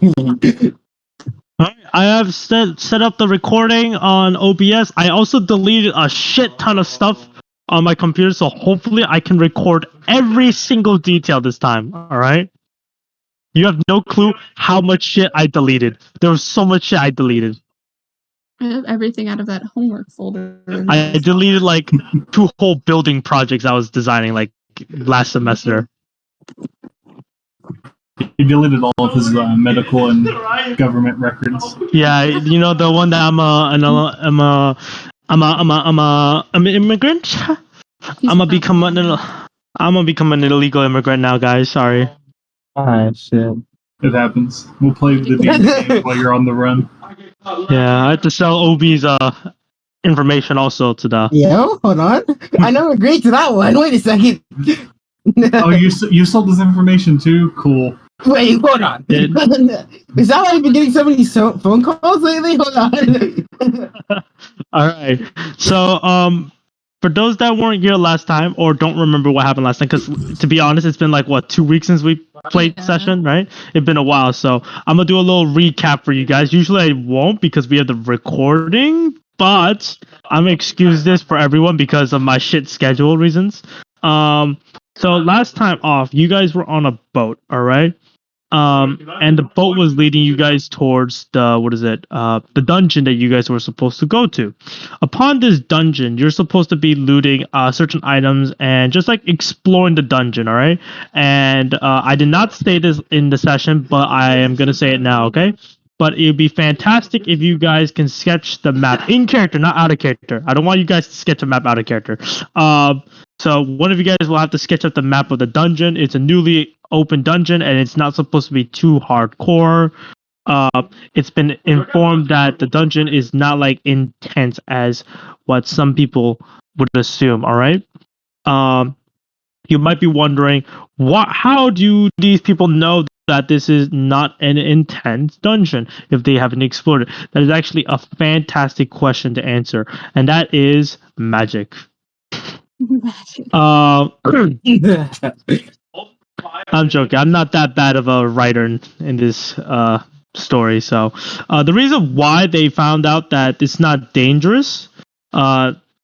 Alright, I have set up the recording on OBS. I also deleted a shit ton of stuff on my computer, so hopefully I can record every single detail this time. Alright? You have no clue how much shit I deleted. There was so much shit I deleted. I have everything out of that homework folder. I deleted like 2 whole building projects I was designing like last semester. He deleted all of his medical and government records. Yeah, you know the one that I'm an immigrant. I'm gonna become an illegal immigrant now, guys. Sorry. Ah, shit. It happens. We'll play the game while you're on the run. Yeah, I have to sell OB's information also to the. Yo, hold on. I never agreed to that one. Wait a second. Oh, you sold this information too? Cool. Wait, hold on. Is that why I've been getting so many phone calls lately? Hold on. All right. So, for those that weren't here last time or don't remember what happened last time, because to be honest, it's been like 2 weeks since we played session, right? It's been a while, so I'm gonna do a little recap for you guys. Usually I won't because we have the recording, but I'm gonna excuse this for everyone because of my shit schedule reasons. So last time off, you guys were on a boat, all right? And the boat was leading you guys towards the dungeon that you guys were supposed to go to. Upon this dungeon, you're supposed to be looting certain items and just like exploring the dungeon, all right? And I did not say this in the session, but I am gonna say it now, okay? But it would be fantastic if you guys can sketch the map in character, not out of character. I don't want you guys to sketch a map out of character. So one of you guys will have to sketch up the map of the dungeon. It's a newly open dungeon, and it's not supposed to be too hardcore. It's been informed that the dungeon is not like intense as what some people would assume. All right. You might be wondering, how do these people know that this is not an intense dungeon if they haven't explored it? That is actually a fantastic question to answer, and that is magic. I'm joking. I'm not that bad of a writer in this story. So the reason why they found out that it's not dangerous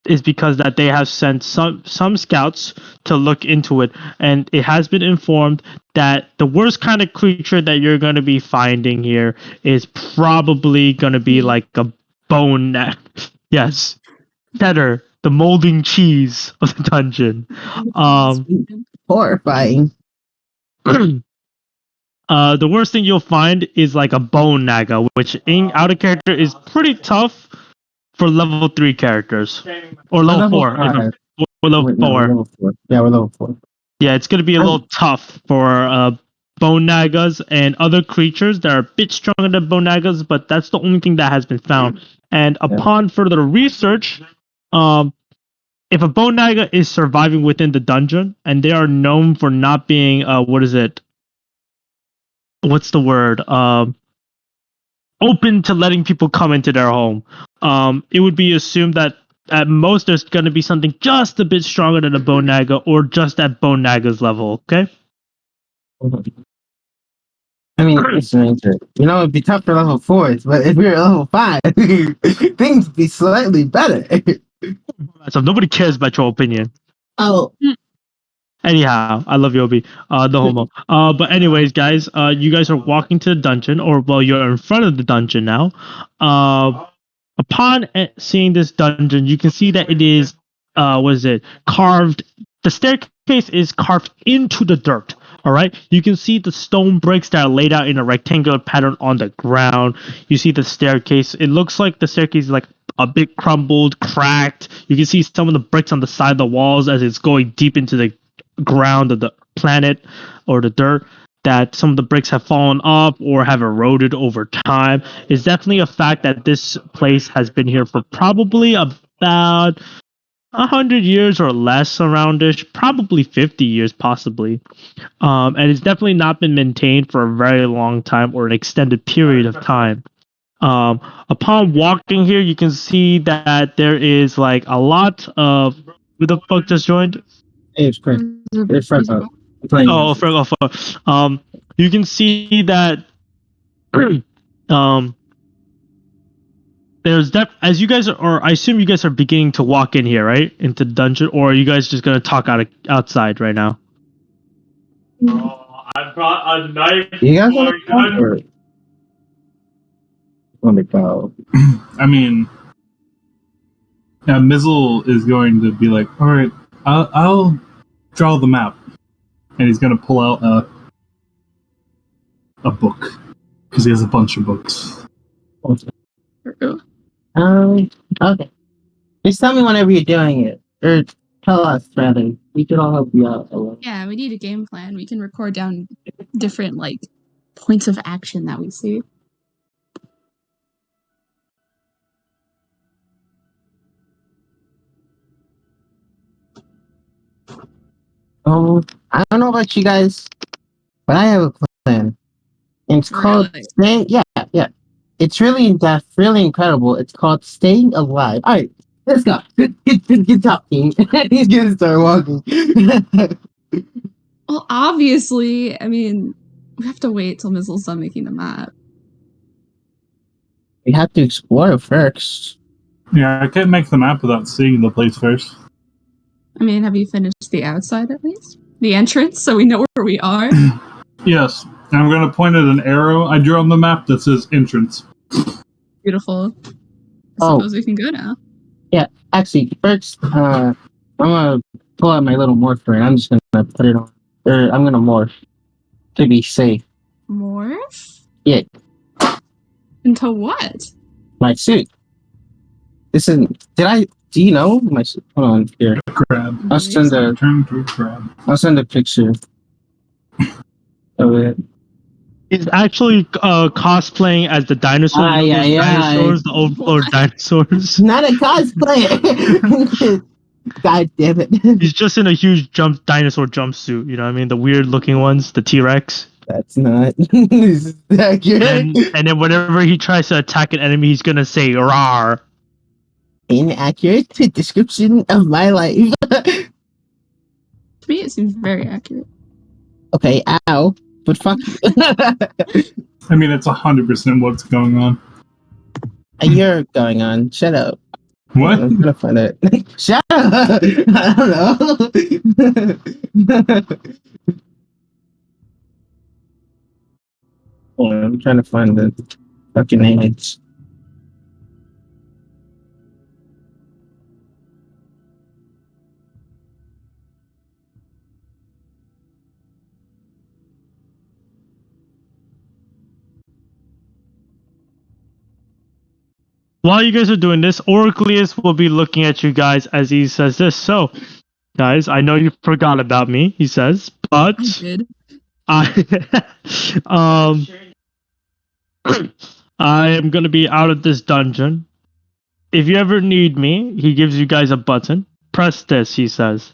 is because that they have sent some scouts to look into it, and it has been informed that the worst kind of creature that you're going to be finding here is probably going to be like a bone neck. Yes, cheddar, the molding cheese of the dungeon. Horrifying. The worst thing you'll find is like a bone naga, which in out of character is pretty tough for level 3 characters or level 4. We're level 4. Yeah, we're level 4. Yeah, it's gonna be a little tough for bone nagas and other creatures that are a bit stronger than bone nagas, but that's the only thing that has been found. And upon further research, if a bone naga is surviving within the dungeon and they are known for not being open to letting people come into their home, it would be assumed that at most there's going to be something just a bit stronger than a bone naga or just at bone naga's level. Okay. I mean, it'd be tough for level 4s, but if you're at level 5, things would be slightly better. So nobody cares about your opinion. Oh. Anyhow, I love you, Obi. No homo. But anyways, guys, you guys are walking to the dungeon, or well, you're in front of the dungeon now. Upon seeing this dungeon, you can see that it is, carved. The staircase is carved into the dirt. All right. You can see the stone bricks that are laid out in a rectangular pattern on the ground. You see the staircase. It looks like the staircase is like a bit crumbled, cracked. You can see some of the bricks on the side of the walls as it's going deep into the ground of the planet or the dirt, that some of the bricks have fallen off or have eroded over time. It's definitely a fact that this place has been here for probably about 100 years or less, aroundish, probably 50 years possibly. And it's definitely not been maintained for a very long time or an extended period of time. Upon walking here, you can see that there is like a lot of... Who the fuck just joined? Hey, it's Chris. It's Fred. You can see that um, there's as you guys are, or I assume you guys are beginning to walk in here, right, into the dungeon, or are you guys just gonna talk outside right now? Oh, I brought a knife. You guys want to talk or want to go? I mean, yeah, Mizzle is going to be like, all right, I'll draw the map, and he's going to pull out a book because he has a bunch of books. Okay. Just tell me whenever you're doing it, or tell us rather. We can all help you out. Yeah, we need a game plan. We can record down different like points of action that we see. I don't know about you guys, but I have a plan. And it's called Really? Staying. Yeah. It's really in depth, really incredible. It's called Staying Alive. All right, let's go. Good talking. He's gonna start walking. Well, obviously, I mean, we have to wait till Mizzle's done making the map. We have to explore it first. Yeah, I can't make the map without seeing the place first. I mean, have you finished the outside at least? The entrance, so we know where we are? Yes, and I'm going to point at an arrow I drew on the map that says entrance. Beautiful. I Oh. suppose we can go now. Actually, first, I'm gonna pull out my little morpher and I'm just gonna put it on. Or I'm gonna morph to be safe. Morph? Yeah. Into what? My suit. This is. Do you know my suit? Hold on here. Crab. I'll send a. Turn to a crab. I'll send a picture of it. He's actually cosplaying as the dinosaurs. Dinosaurs, the overlord dinosaurs. Not a cosplay. God damn it. He's just in a huge dinosaur jumpsuit. You know what I mean? The weird looking ones, the T-Rex. That's not accurate. And then whenever he tries to attack an enemy, he's gonna say "rar." Inaccurate description of my life. To me, it seems very accurate. Okay, ow. But fuck. I mean, it's 100% what's going on. You're going on. Shut up. What? I'm gonna find it. Shut up. I don't know. Hold on, I'm trying to find the fucking image. While you guys are doing this, Oracleus will be looking at you guys as he says this. So, guys, I know you forgot about me, he says, but I did. I I am gonna be out of this dungeon. If you ever need me, he gives you guys a button. Press this, he says.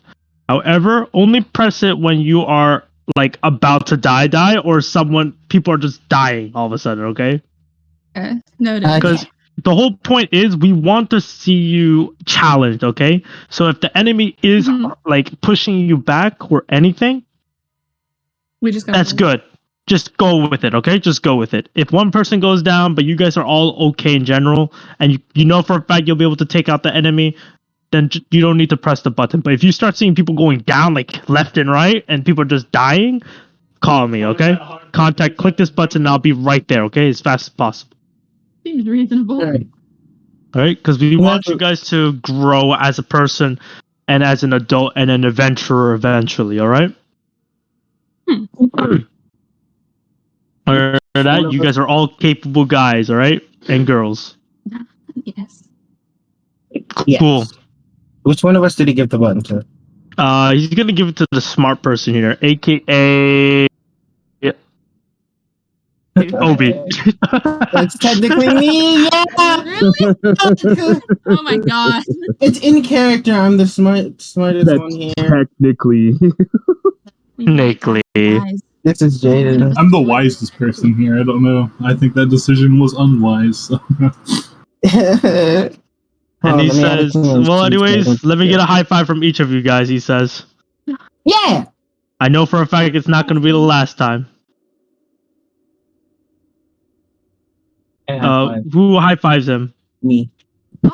However, only press it when you are like about to die, or people are just dying all of a sudden, okay? Okay. Noted. Because the whole point is we want to see you challenged, okay? So if the enemy is like pushing you back or anything, We just got that's good. Just go with it, okay? Just go with it. If one person goes down, but you guys are all okay in general, and you know for a fact you'll be able to take out the enemy, then you don't need to press the button. But if you start seeing people going down like left and right, and people are just dying, call me, okay? Click this button, and I'll be right there, okay? As fast as possible. Seems reasonable. Alright. All right, because we want you guys to grow as a person and as an adult and an adventurer eventually. All right. All right, you guys are all capable guys. All right, and girls. Yes. Yes. Cool. Which one of us did he give the button to? He's gonna give it to the smart person here, aka Obi. That's technically me. Yeah. Oh my god. It's in character. I'm the smartest one here. Technically. Technically. Guys, This is Jaden. I'm the wisest person here. I don't know. I think that decision was unwise. So. And he says, well, anyways, let me get a high five from each of you guys, he says. Yeah. I know for a fact it's not going to be the last time. Who high fives him? Me.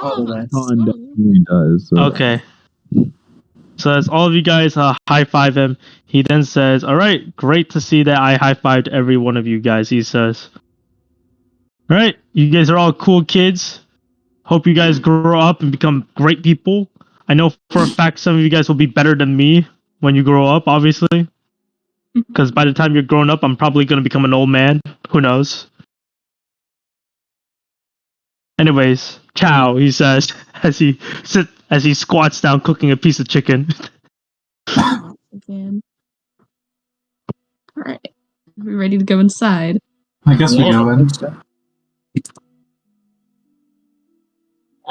All of us. Con Oh. definitely does. So. Okay. So as all of you guys high five him, he then says, "All right, great to see that I high fived every one of you guys." He says, "All right, you guys are all cool kids. Hope you guys grow up and become great people. I know for a fact some of you guys will be better than me when you grow up, obviously. Because by the time you're grown up, I'm probably going to become an old man. Who knows?" Anyways, ciao, he says as he squats down cooking a piece of chicken. Again. All right. Are we ready to go inside? I guess we go then.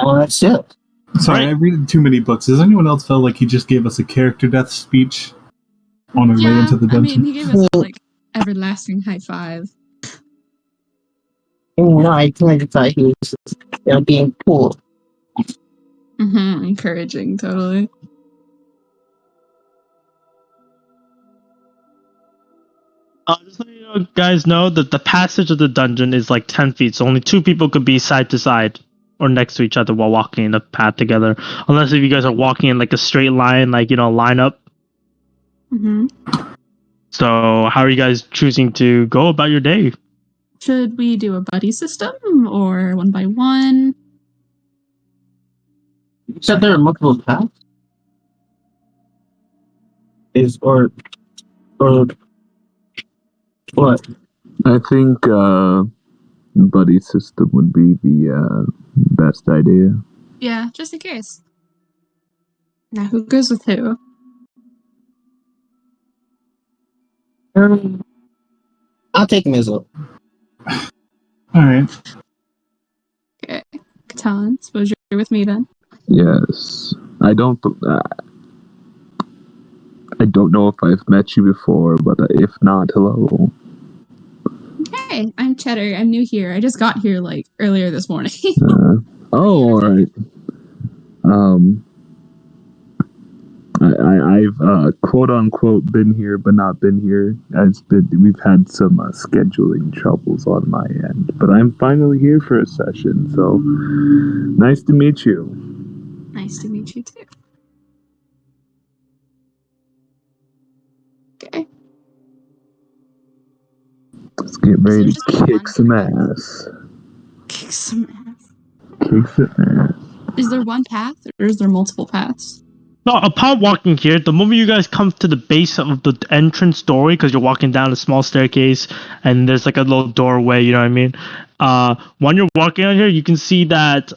Well, that's it. Sorry, Right. I read too many books. Does anyone else feel like he just gave us a character death speech on our way into the I dungeon? mean, he gave us like everlasting high five. No, I kind of thought he was being cool. Encouraging, totally. Just letting you guys know that the passage of the dungeon is like 10 feet, so only 2 people could be side to side or next to each other while walking in the path together. Unless if you guys are walking in like a straight line, like, line up. So how are you guys choosing to go about your day? Should we do a buddy system or one by one? You said there are multiple paths? Or what? I think buddy system would be the best idea. Yeah, just in case. Now, who goes with who? I'll take Mizzle. Alright. Okay. Catan, suppose you're with me then. Yes, I don't know if I've met you before, but if not, hello. Hey, I'm Cheddar. I'm new here. I just got here like earlier this morning. All right. I've quote unquote been here but not been here. We've had some scheduling troubles on my end, but I'm finally here for a session. So nice to meet you. Nice to meet you too. Okay. Let's get ready to just one kick some path? ass. Kick some ass. Kick some ass. Is there one path or is there multiple paths? No, upon walking here, the moment you guys come to the base of the entrance doorway, because you're walking down a small staircase and there's like a little doorway, you know what I mean? When you're walking on here, you can see that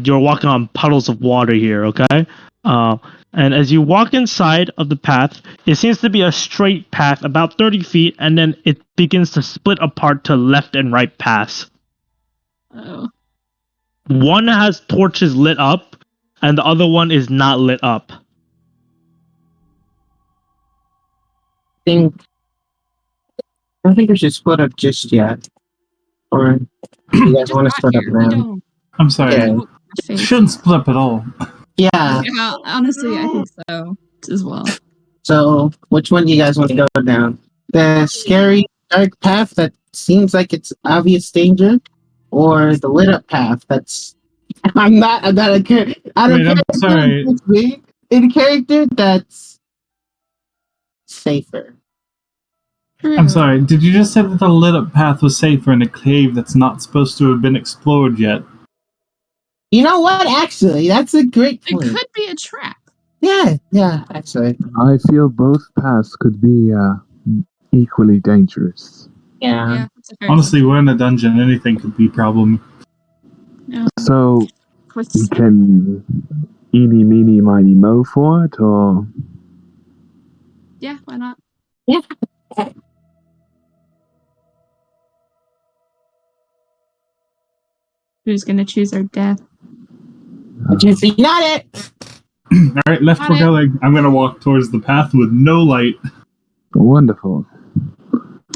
you're walking on puddles of water here, okay? And as you walk inside of the path, it seems to be a straight path about 30 feet, and then it begins to split apart to left and right paths. Oh. One has torches lit up, and the other one is not lit up. I don't think we should split up just yet. Or you guys Just want to got split up here. We now? don't. I'm sorry. Yeah. don't face- Shouldn't split up at all. Yeah. Yeah, honestly, I think so as well. So, which one do you guys want to go down? The scary dark path that seems like it's obvious danger, or the lit up path that's I'm not a character. Wait, I'm sorry. In a character that's safer. I'm sorry. Did you just say that the lit up path was safer in a cave that's not supposed to have been explored yet? You know what? Actually, that's a great It point. could be a trap. Yeah, actually. I feel both paths could be equally dangerous. Yeah. Yeah, that's a fair Honestly, we're in a dungeon. Anything could be a problem. assessment. So What's- we can eeny, meeny, miny, mo for it, or Yeah, why not? Who's gonna choose our death? Just not it. Alright, left Got we're it. going. I'm gonna walk towards the path with no light. wonderful.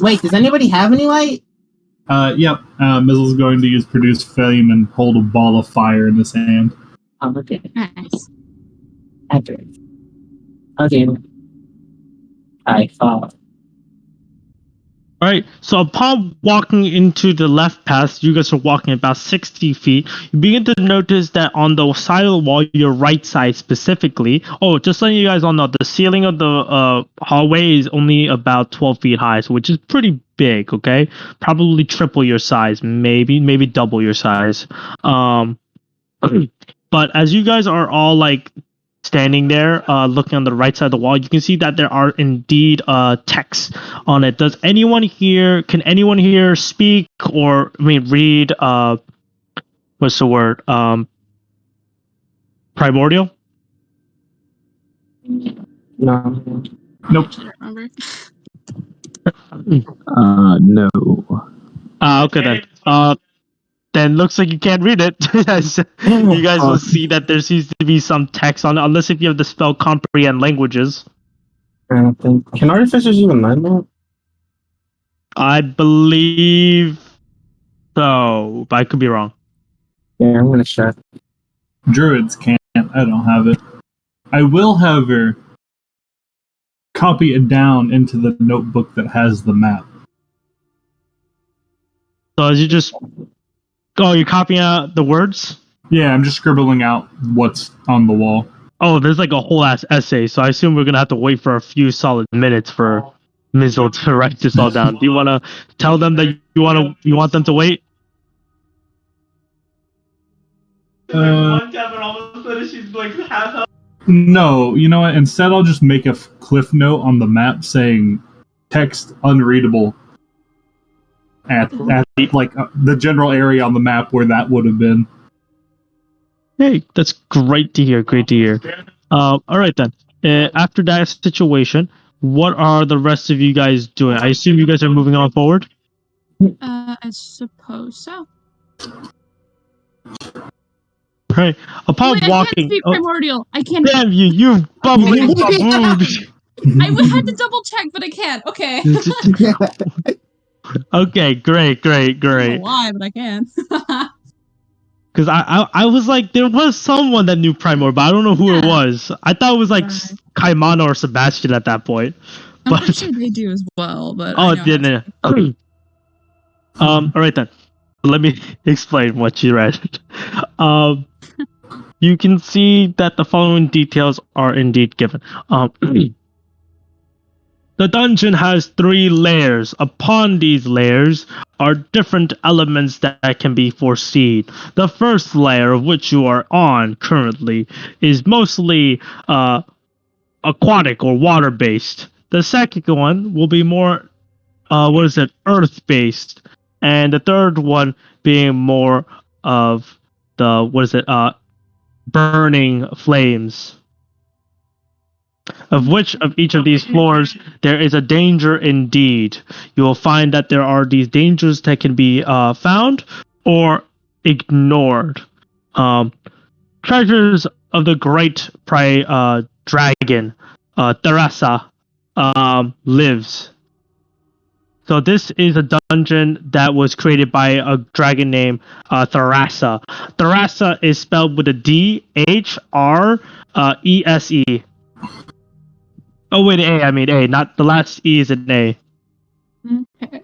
Wait, does anybody have any light? Yep. Mizzle's going to use Produce Flame and hold a ball of fire in his hand. Oh, okay. Nice. After. Okay. I thought. All right. So upon walking into the left path, you guys are walking about 60 feet. You begin to notice that on the side of the wall, your right side specifically. Oh, just letting you guys all know, the ceiling of the hallway is only about 12 feet high, so which is pretty big. Okay, probably triple your size, maybe double your size. Um, but as you guys are all like standing there, looking on the right side of the wall, you can see that there are indeed texts on it. Can anyone here speak or read what's the word? Primordial? No. Nope. I don't remember. No. Okay then looks like you can't read it. You guys will see that there seems to be some text on it, unless if you have the spell comprehend languages. I don't think. Can artificers even learn that? I believe so, but I could be wrong. Yeah, I'm gonna check. Druids can't. I don't have it. I will, however, copy it down into the notebook that has the map. So as you just you're copying out the words? Yeah, I'm just scribbling out what's on the wall. Oh, there's like a whole ass essay, so I assume we're gonna have to wait for a few solid minutes for Mizzle to write this all down. Do you wanna tell them that you want them to wait? No, you know what? Instead, I'll just make a cliff note on the map saying text unreadable at like the general area on the map where that would have been. Hey, that's great to hear. Great to hear. All right then. After that situation, what are the rest of you guys doing? I assume you guys are moving on forward. I suppose so. Right. Upon Wait, I walking. can't speak primordial. I can't. Damn you bubbling baboon. I had to double check, but I can't. Okay. Okay, great. I don't know why, but I can. Because I was like, there was someone that knew Primor, but I don't know who it was. I thought it was like Kaimana or Sebastian at that point. I'm But pretty sure they do as well, but oh, I know didn't it? All right then. Let me explain what you read. You can see that the following details are indeed given. The dungeon has 3 layers. Upon these layers are different elements that can be foreseen. The first layer, of which you are on currently, is mostly aquatic or water-based. The second one will be more, earth-based. And the third one being more of the, burning flames. Of which of each of these floors there is a danger indeed. You will find that there are these dangers that can be found or ignored. Treasures of the great dragon, Tharasa, lives. So this is a dungeon that was created by a dragon named Tharasa. Tharasa is spelled with a D H R E S E. Oh wait, A. I mean A. Not the last E is an A. Okay.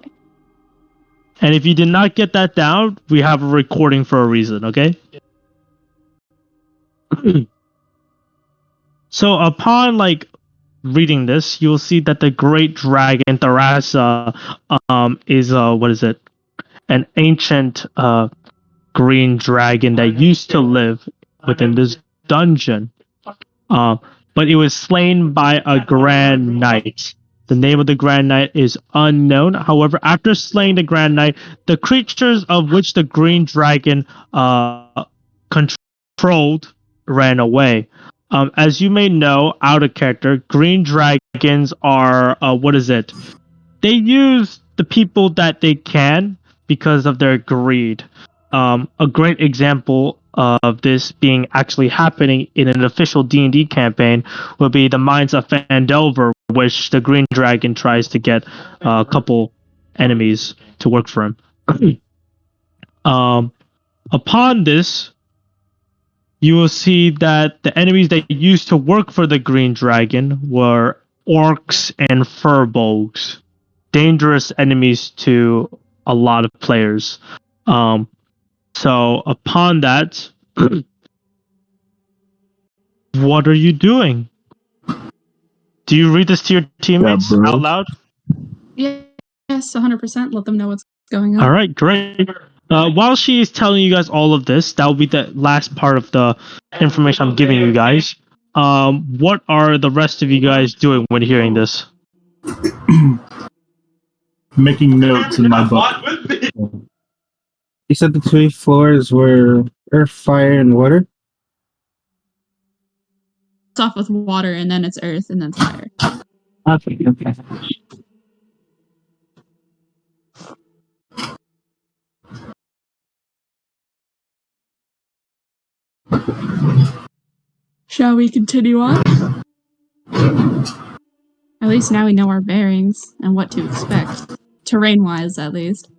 And if you did not get that down, we have a recording for a reason. Okay. So upon reading this, you'll see that the great dragon Tharasa is an ancient green dragon that used to live within this dungeon. But it was slain by a Grand Knight. The name of the Grand Knight is unknown. However, after slaying the Grand Knight, the creatures of which the Green Dragon controlled ran away. As you may know, out of character, Green Dragons are They use the people that they can because of their greed. A great example of this being actually happening in an official D&D campaign would be the Mines of Phandelver, which the Green Dragon tries to get a couple enemies to work for him. Upon this, you will see that the enemies that used to work for the Green Dragon were orcs and furbolgs. dangerous enemies to a lot of players. So upon that, what are you doing? Do you read this to your teammates bro. out loud? Yes, 100%. Let them know what's going on. All right, great. While she is telling you guys all of this, that will be the last part of the information I'm giving you guys. What are the rest of you guys doing when hearing this? Making notes in my book. You said the 3 floors were earth, fire, and water? It's off with water, and then it's earth, and then it's fire. Okay. Shall we continue on? At least now we know our bearings and what to expect. Terrain-wise, at least.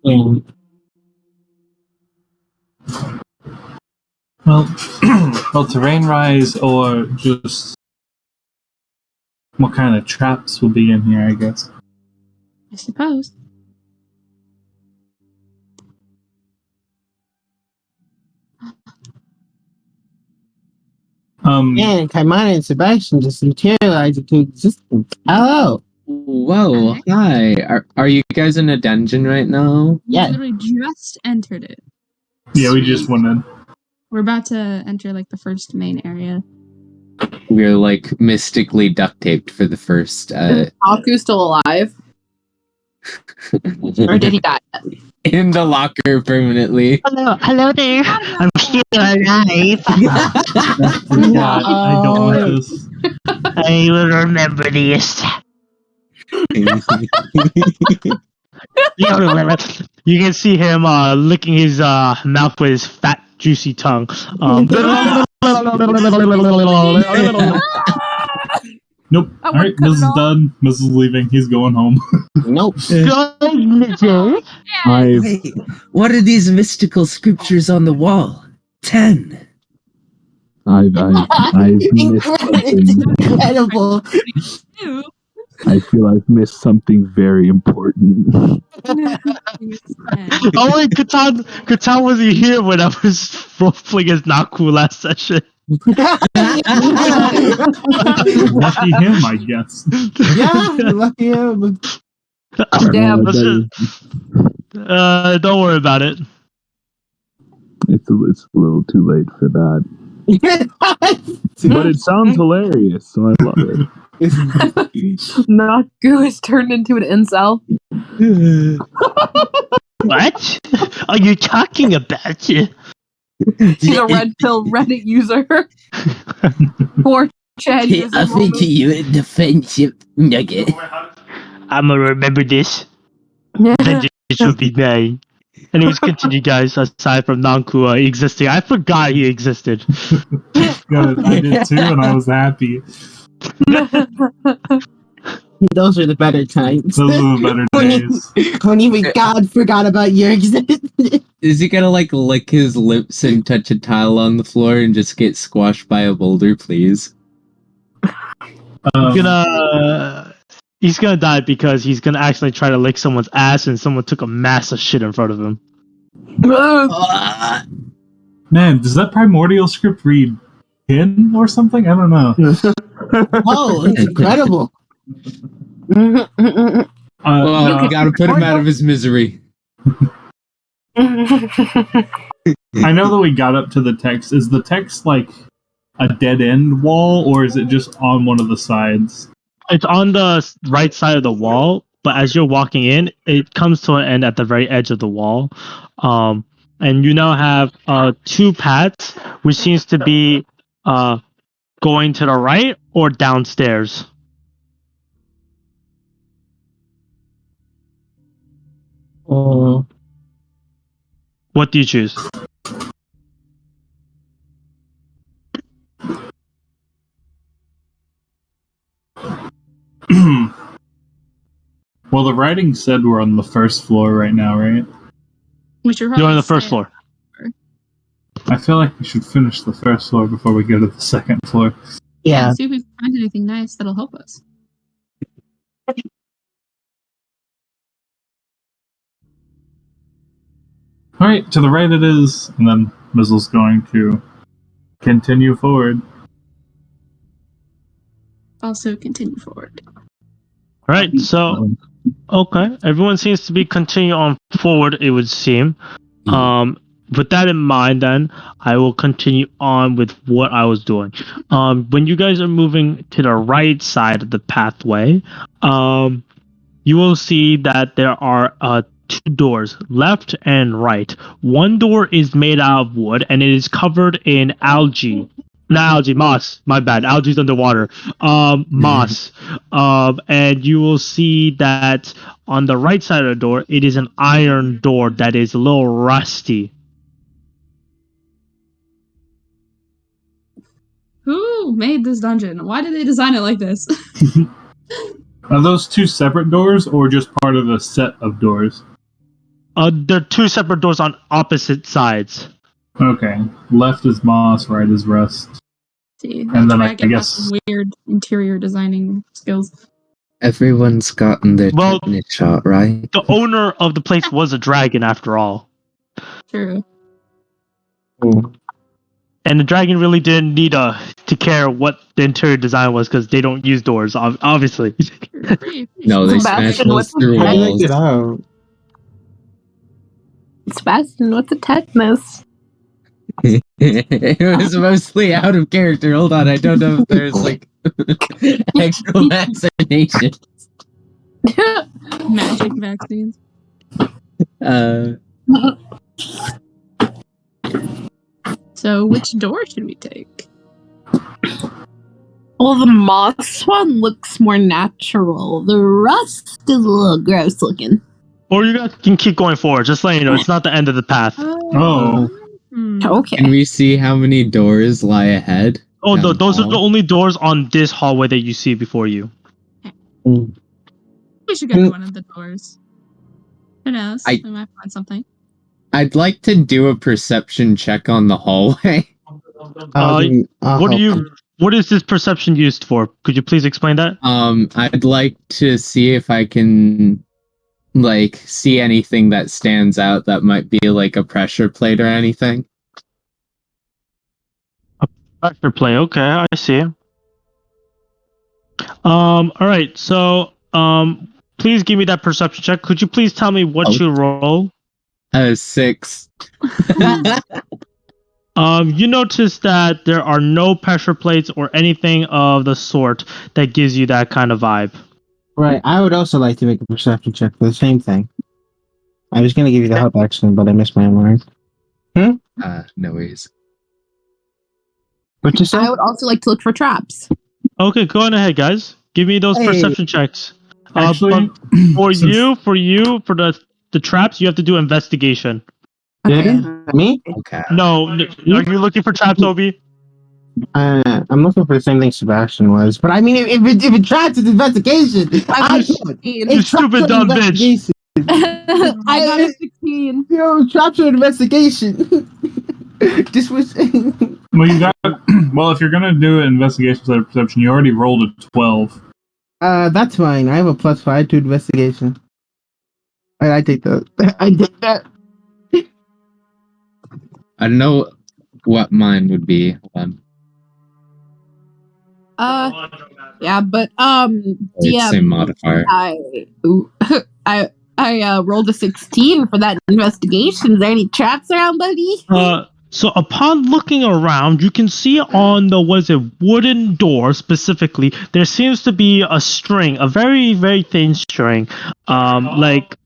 Yeah. Well, terrain rise or just what kind of traps will be in here, I guess. I suppose. Man, Kaimana and Sebastian just materialized into existence. Hello. Whoa, hi. Are you guys in a dungeon right now? We Yeah. literally just entered it. Yeah, we just went in. We're about to enter like the first main area. We're like mystically duct taped for the first Aku's still alive? Or did he die? in the locker permanently. Hello there. I'm still alive. God, I don't like this. I will remember this. You can see him licking his mouth with his fat, juicy tongue. Nope. I All right, wouldn't cut Mrs. it off. done. Mrs. is leaving. He's going home. Nope. I've Wait, what are these mystical scriptures on the wall? 10. missed something. Incredible. Ew. I feel I've missed something very important. Oh wait, Katan wasn't here when I was roleplaying as Naku last session. Lucky him, I guess. Yeah, lucky him. Damn. Let's just- don't worry about it. It's a little too late for that. But it sounds hilarious, so I love it. Naku has turned into an incel. What are you talking about? He's a red pill Reddit user. Poor Chad. Hey, I think you in the friendship nugget. I'm gonna remember this. Vengeance will be mine. Anyways, continue, guys. Aside from Nanku existing, I forgot he existed. Good. I did too, and I was happy. Those are the better times. Those are the better days. When even God forgot about your existence. Is he gonna like lick his lips and touch a tile on the floor and just get squashed by a boulder, please? He's gonna die because he's gonna actually try to lick someone's ass and someone took a massive shit in front of him. Man, does that primordial script read pin or something? I don't know. Oh, it's incredible. Well, we gotta put him out of his misery. I know that we got up to the text. Is the text like a dead end wall, or is it just on one of the sides? It's on the right side of the wall, but as you're walking in, it comes to an end at the very edge of the wall. And you now have 2 paths, which seems to be going to the right or downstairs. What do you choose? Well, the writing said we're on the first floor right now, right? You're on the first floor. I feel like we should finish the first floor before we go to the second floor. Yeah. See if we find anything nice that'll help us. All right, to the right it is, and then Mizzle's going to continue forward. Also continue forward. All right, so okay, everyone seems to be continuing on forward. It would seem. With that in mind, then I will continue on with what I was doing. When you guys are moving to the right side of the pathway, you will see that there are two doors, left and right. One door is made out of wood and it is covered in algae. Not algae, moss. My bad. Algae's underwater. Moss. And you will see that on the right side of the door, it is an iron door that is a little rusty. Who made this dungeon? Why did they design it like this? Are those two separate doors, or just part of the set of doors? They're two separate doors on opposite sides. Okay, left is moss, right is rust. See, And then I Dragon has guess- some weird interior designing skills. Everyone's gotten their Well- tetanus shot, right? The owner of the place was a dragon, after all. True. And the dragon really didn't need to care what the interior design was because they don't use doors, obviously. No, they smash Sebastian, holes what's through the- I walls. looked it out. Sebastian, what's a tetanus? It was mostly out of character. Hold on, I don't know if there's like actual vaccination. Magic vaccines. So, which door should we take? Well, the moss one looks more natural. The rust is a little gross looking. Or you guys can keep going forward. Just letting you know, it's not the end of the path. Oh. Okay. Can we see how many doors lie ahead? Oh, Down those are the hall? only doors on this hallway that you see before you. We should go to one of the doors. Who knows? I- We might find something. I'd like to do a perception check on the hallway. What is this perception used for? Could you please explain that? I'd like to see if I can like see anything that stands out that might be like a pressure plate or anything. Pressure play. Okay, I see. All right. So, please give me that perception check. Could you please tell me what you roll? 6. You notice that there are no pressure plates or anything of the sort that gives you that kind of vibe. Right, I would also like to make a perception check for the same thing. I was going to give you the help action, but I missed my own word. No worries. What you say? I would also like to look for traps. Okay, go on ahead, guys. Give me those Hey. perception checks. Actually, But for since- for the traps, you have to do investigation. Yeah? Me? Okay. No, are you looking for traps, Obi? I'm looking for the same thing Sebastian was, but I mean, if it tracks its investigation, I I got You it stupid dumb bitch. I got a 16. Yo, traps are investigation. This was. well, you got. Well, if you're gonna do an investigation instead of perception, you already rolled a 12. That's fine. I have a +5 to investigation. I take that. I take that. I don't know what mine would be. Hold on. Yeah, but It's same modifier. I rolled a 16 for that investigation. Is there any traps around, buddy? So upon looking around, you can see on the wooden door specifically, there seems to be a string, a very, very thin string, like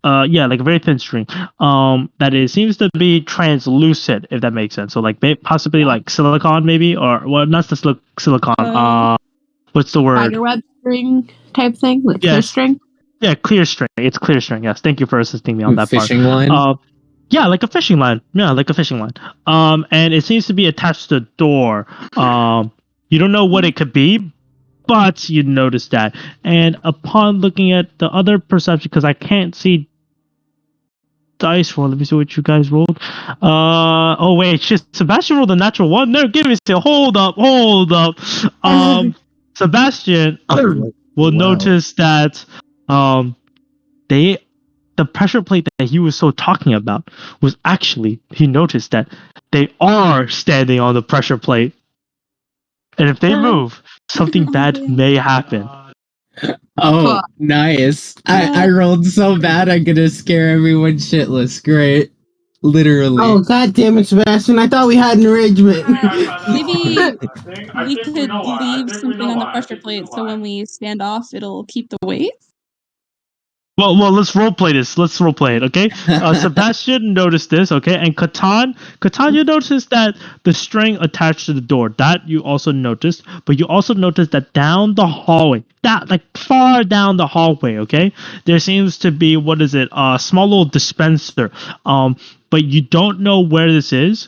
a very thin string, that it seems to be translucent, if that makes sense. So like possibly like silicon maybe, or well, not the silicon. What's the word? Spiderweb string type thing? Like clear Yes. string? Yeah, clear string. It's clear string. Yes, thank you for assisting me on that part. Fishing line? Yeah, like a fishing line. Yeah, like a fishing line. And it seems to be attached to the door. You don't know what it could be, but you notice that. And upon looking at the other perception, because I can't see dice roll. Let me see what you guys rolled. Oh wait, shit. Sebastian rolled a natural one. No, give me a hold up. Sebastian will notice that the the pressure plate that he was so talking about was actually, he noticed that they are standing on the pressure plate. And if they move, something bad may happen. Oh, Fuck. nice. I rolled so bad I'm gonna scare everyone shitless. Great. Literally. Oh, god damn it, Sebastian. I thought we had an arrangement. Maybe we could leave something on the pressure plate so when we stand off, it'll keep the weight. Well, let's roleplay this. Let's roleplay it, okay? Sebastian noticed this, okay? And Catan, you noticed that the string attached to the door. That you also noticed, but you also noticed that down the hallway, far down the hallway, okay? There seems to be, a small little dispenser. But you don't know where this is.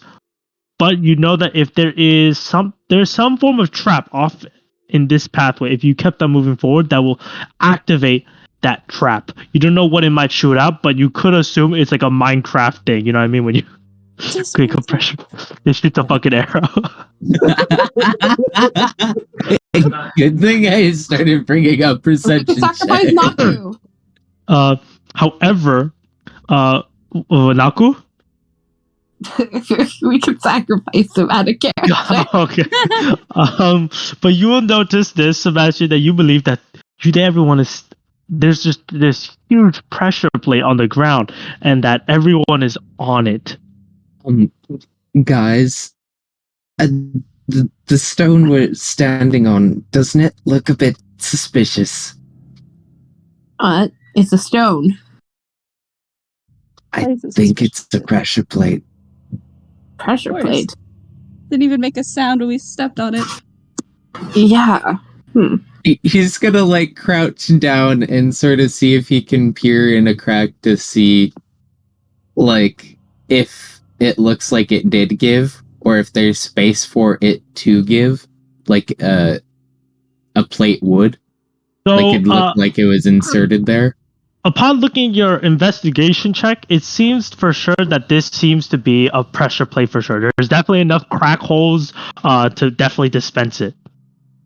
But you know that if there's some form of trap off in this pathway, if you kept on moving forward, that will activate that trap. You don't know what it might shoot out, but you could assume it's like a Minecraft thing. You know what I mean? When you click compression, it shoots a fucking arrow. Good thing I started bringing up perception. Sacrifice not to. However, Naku. We can sacrifice him out of character. Okay. But you will notice this, Sebastian, that you believe that everyone is. There's just this huge pressure plate on the ground, and that everyone is on it. Guys, the stone we're standing on, doesn't it look a bit suspicious? It's a stone. I think it's the pressure plate. Pressure plate. Didn't even make a sound when we stepped on it. Yeah. He's gonna crouch down and sort of see if he can peer in a crack to see if it looks like it did give, or if there's space for it to give, like a plate would. So, it looked like it was inserted there. Upon looking at your investigation check, it seems for sure that this seems to be a pressure plate for sure. There's definitely enough crack holes to definitely dispense it.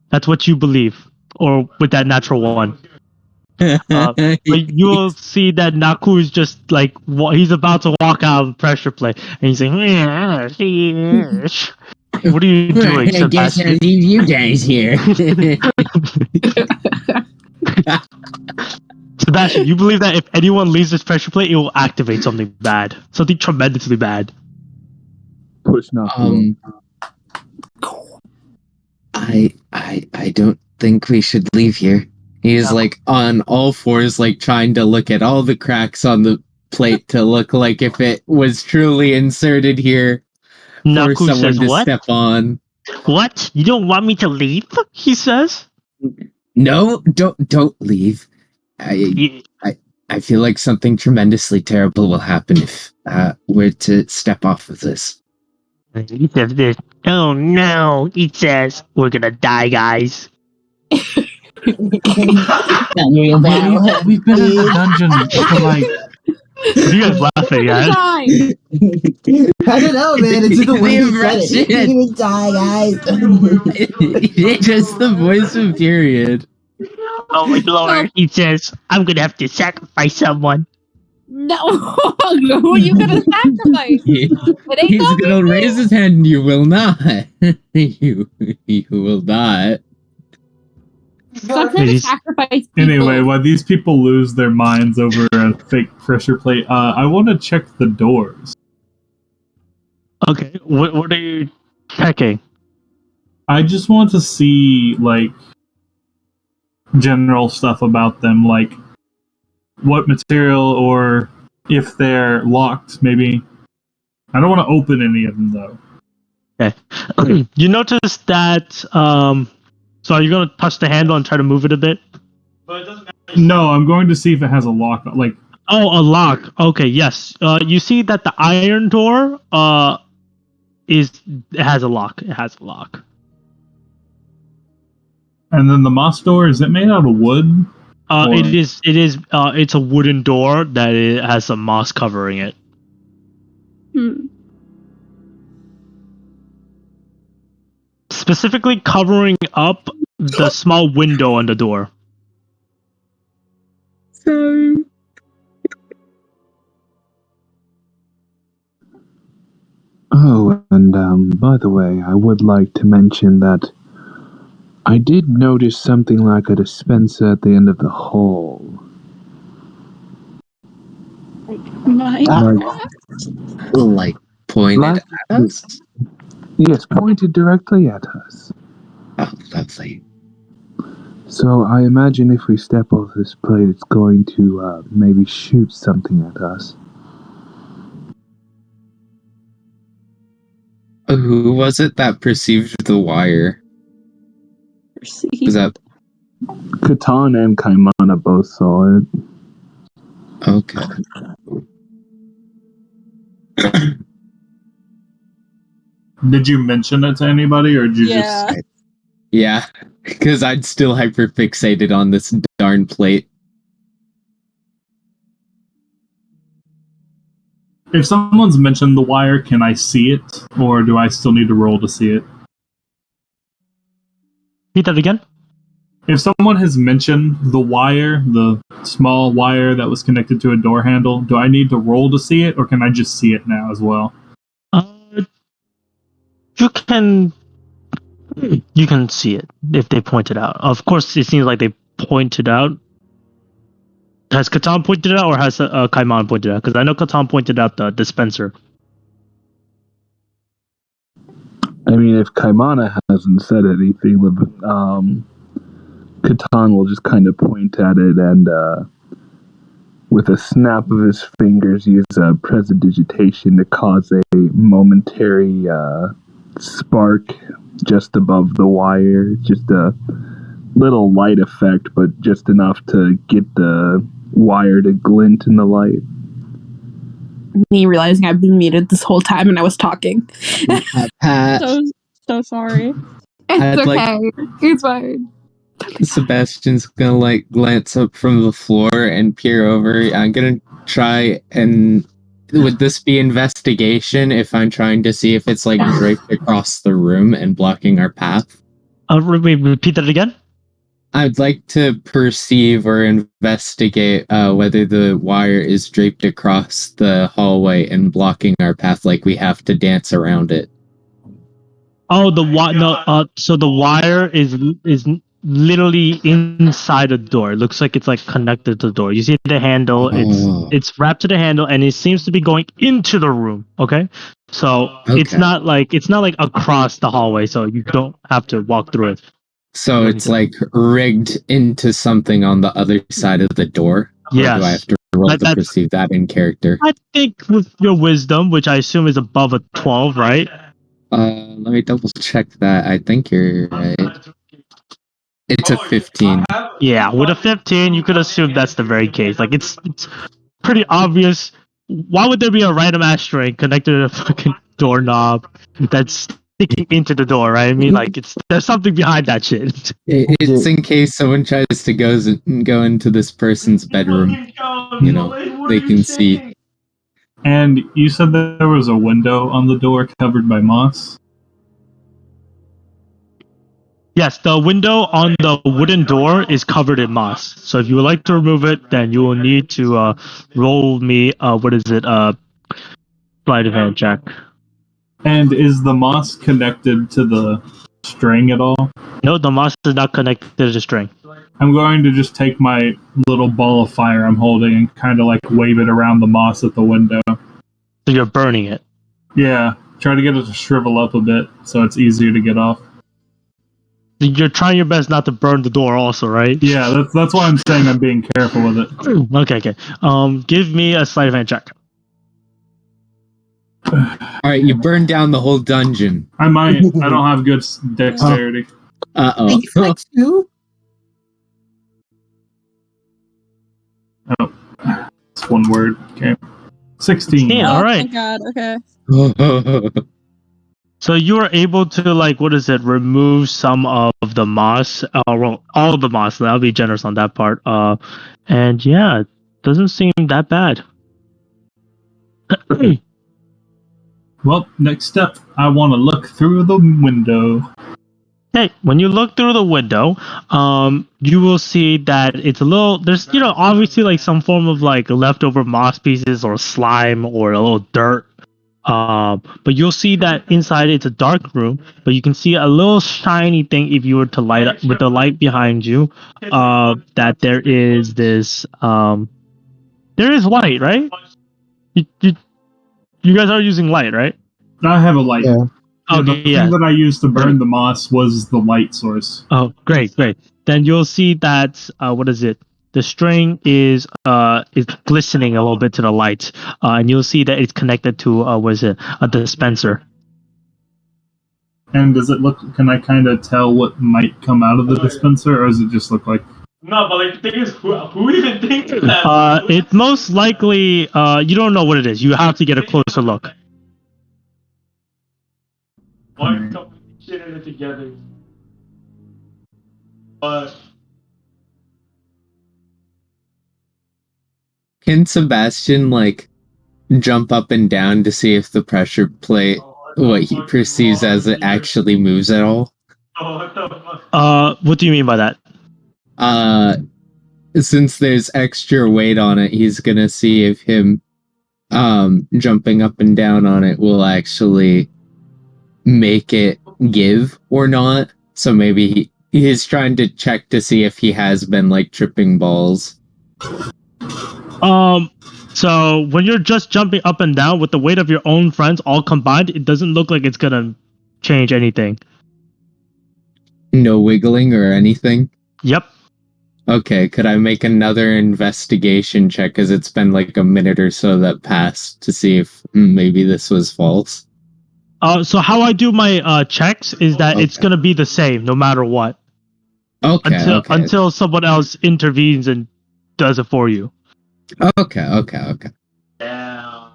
That's what you believe. Or with that natural one. But you'll see that Naku is just he's about to walk out of the pressure plate, and he's like, what are you doing, I guess I'll leave you guys here. Sebastian, you believe that if anyone leaves this pressure plate, it will activate something bad. Something tremendously bad. Push Naku. I don't think we should leave here. He's on all fours, trying to look at all the cracks on the plate to look like if it was truly inserted here for Naku someone says, to "What? step on." What? You don't want me to leave? He says. No, don't leave. I feel like something tremendously terrible will happen if we're to step off of this. He says this. Oh no, he says, we're gonna die, guys. We've been in the dungeon for You guys laughing, guys? I don't know, man. It's the way you said it. You're gonna die, guys. Just the voice of period. Oh my lord, he says, I'm gonna have to sacrifice someone. No, who are you gonna sacrifice? He's gonna raise his hand. You will not. you will not. Stop trying to sacrifice people. Anyway, while these people lose their minds over a fake pressure plate, I want to check the doors. Okay, what are you checking? I just want to see, general stuff about them, what material, or if they're locked, maybe. I don't want to open any of them, though. Okay. You notice that, so are you going to touch the handle and try to move it a bit? No, I'm going to see if it has a lock. Oh, a lock. Okay, yes. You see that the iron door, it has a lock. It has a lock. And then the moss door, is it made out of wood? It is. It's a wooden door that it has some moss covering it. Specifically covering up the small window on the door. So, And by the way, I would like to mention that I did notice something like a dispenser at the end of the hall. My Like pointed Like- at us? Yes, pointed directly at us. Oh, lovely. So I imagine if we step off this plate, it's going to maybe shoot something at us. Who was it that perceived the wire? Was that Catan and Kaimana both saw it. okay? Did you mention it to anybody, or did you Yeah. just? Yeah, because I'd still hyperfixated on this darn plate. If someone's mentioned the wire, can I see it, or do I still need to roll to see it? Repeat that again. If someone has mentioned the wire, the small wire that was connected to a door handle, do I need to roll to see it, or can I just see it now as well? You can see it if they point it out. Of course, it seems like they pointed out. Has Catan pointed it out, or has Kaiman pointed it out? Because I know Catan pointed out the dispenser. I mean, if Kaimana hasn't said anything, Catan will just kind of point at it and, with a snap of his fingers, use prestidigitation to cause a momentary spark just above the wire. Just a little light effect, but just enough to get the wire to glint in the light. Me realizing I've been muted this whole time and I was talking. Pat, So sorry. I'd It's like- okay. It's fine. Sebastian's gonna like glance up from the floor and peer over. I'm gonna try and would this be investigation if I'm trying to see if it's like draped across the room and blocking our path? Repeat that again. I'd like to perceive or investigate whether the wire is draped across the hallway and blocking our path, like we have to dance around it. Oh, the wire. No. So the wire is literally inside the door. It looks like it's like connected to the door. You see the handle. Oh. It's wrapped to the handle, and it seems to be going into the room. Okay. So it's Okay. not like across the hallway, so you don't have to walk through it. So it's like rigged into something on the other side of the door? Or Yes. do I have to roll to That's- perceive that in character? I think with your wisdom, which I assume is above a 12, right? Let me double check that. I think you're right. It's a 15. Yeah, with a 15, you could assume that's the very case. Like it's pretty obvious. Why would there be a random ashtray connected to a fucking doorknob that's sticking into the door, right? I mean, like there's something behind that shit. It's in case someone tries to go into this person's bedroom. You know, they can see. And you said that there was a window on the door covered by moss? Yes, the window on the wooden door is covered in moss. So if you would like to remove it, then you will need to roll me sleight of hand check. And is the moss connected to the string at all? No, the moss is not connected to the string. I'm going to just take my little ball of fire I'm holding and kind of like wave it around the moss at the window. So you're burning it. Yeah, try to get it to shrivel up a bit so it's easier to get off. You're trying your best not to burn the door also, right? Yeah, that's why I'm saying I'm being careful with it. Okay. Give me a sleight of hand check. Alright, you burned down the whole dungeon. I might. I don't have good dexterity. Uh-oh. Oh, it's one word. Okay. 16. Yeah, Oh all my right. god, okay. So you were able to remove some of the moss, well, all of the moss. I'll be generous on that part. And yeah, it doesn't seem that bad. Well, next step. I want to look through the window. Hey, when you look through the window, you will see that it's a little. There's obviously like some form of like leftover moss pieces or slime or a little dirt But you'll see that inside it's a dark room, but you can see a little shiny thing if you were to light up with the light behind you. That there is this there is light, right? You guys are using light, right? I have a light. Yeah. The Okay, thing yeah. that I used to burn the moss was the light source. Oh, great. Then you'll see that what is it? The string is glistening a little bit to the light, and you'll see that it's connected to what is it? A dispenser. And does it look? Can I kind of tell what might come out of the dispenser, or does it just look like? No, but like the thing is, who even thinks of that? It's most likely you don't know what it is. You have to get a closer look. Why are you shit in it together? Can Sebastian like jump up and down to see if the pressure plate, what he perceives as it, actually moves at all? What do you mean by that? Since there's extra weight on it, he's gonna see if him jumping up and down on it will actually make it give or not. So maybe he's trying to check to see if he has been like tripping balls. So when you're just jumping up and down with the weight of your own friends all combined, it doesn't look like it's gonna change anything. No wiggling or anything? Yep. Okay, could I make another investigation check, because it's been like a minute or so that passed, to see if maybe this was false? So how I do my checks is that it's Okay. gonna be the same no matter what. Okay, Until someone else intervenes and does it for you. Okay. Damn.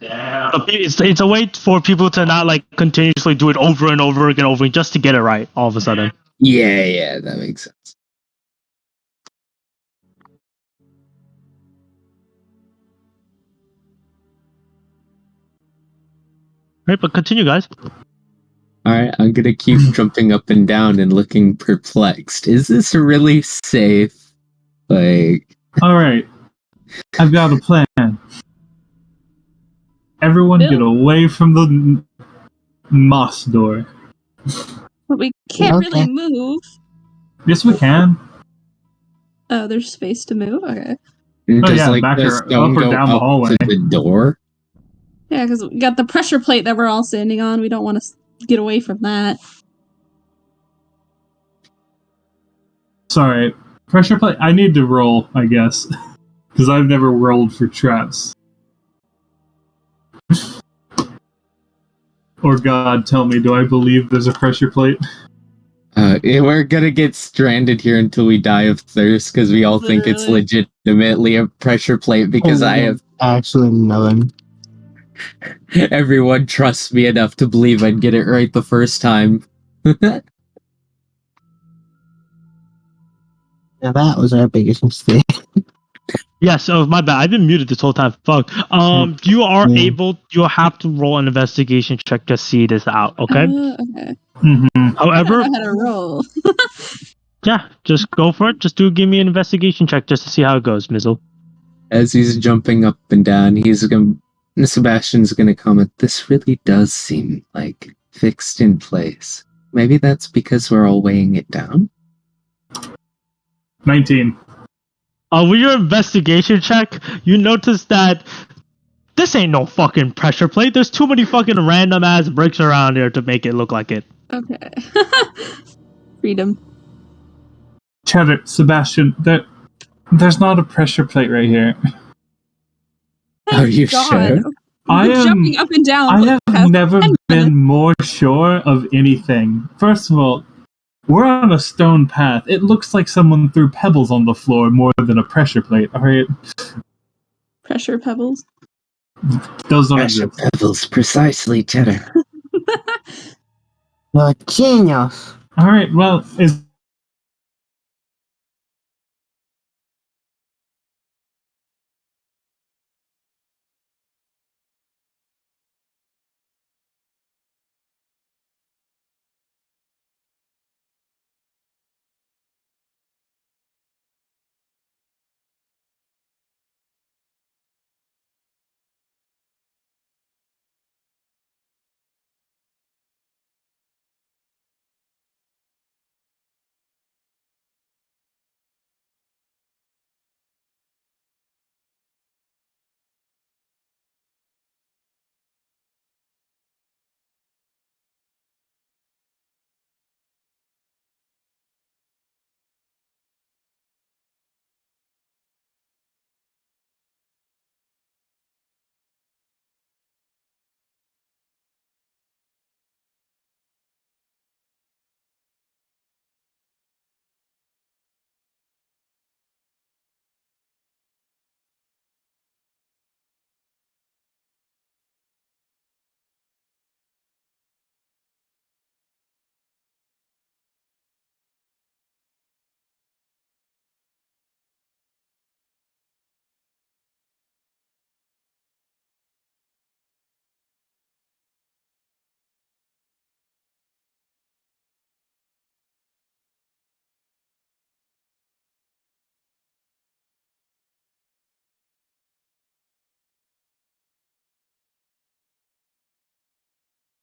It's a way for people to not like continuously do it over and over again, just to get it right all of a sudden. Yeah, that makes sense. Right, but continue, guys. Alright, I'm gonna keep jumping up and down and looking perplexed. Is this really safe? Like, All right, I've got a plan. Everyone, get away from the moss door. But we can't Okay. really move. Yes, we can. Oh, there's space to move? Okay. does yeah, like back the or stone up or go down the up hallway. to the door? Yeah, because we got the pressure plate that we're all standing on. We don't want to get away from that. Sorry, pressure plate. I need to roll, I guess, because I've never rolled for traps. Or God, tell me, do I believe there's a pressure plate? We're gonna get stranded here until we die of thirst, because we all think it's legitimately a pressure plate, because I have... Actually, no. Everyone trusts me enough to believe I'd get it right the first time. Now that was our biggest mistake. Yeah, so my bad. I've been muted this whole time. Fuck. You are able. You'll have to roll an investigation check to see this out. Okay. Okay. However, I had a roll. yeah, just go for it. Give me an investigation check just to see how it goes, Mizzle. As he's jumping up and down, Sebastian's gonna comment, this really does seem like fixed in place. Maybe that's because we're all weighing it down? 19. With your investigation check, you notice that this ain't no fucking pressure plate. There's too many fucking random ass bricks around here to make it look like it. Okay. Freedom. Cheddar, Sebastian, there's not a pressure plate right here. Are you sure? We're jumping up and down. I have never been more sure of anything. First of all, we're on a stone path. It looks like someone threw pebbles on the floor more than a pressure plate. All right. Pressure pebbles. Those don't Pressure exist. pebbles, precisely, Cheddar. Genius. All right. Well, is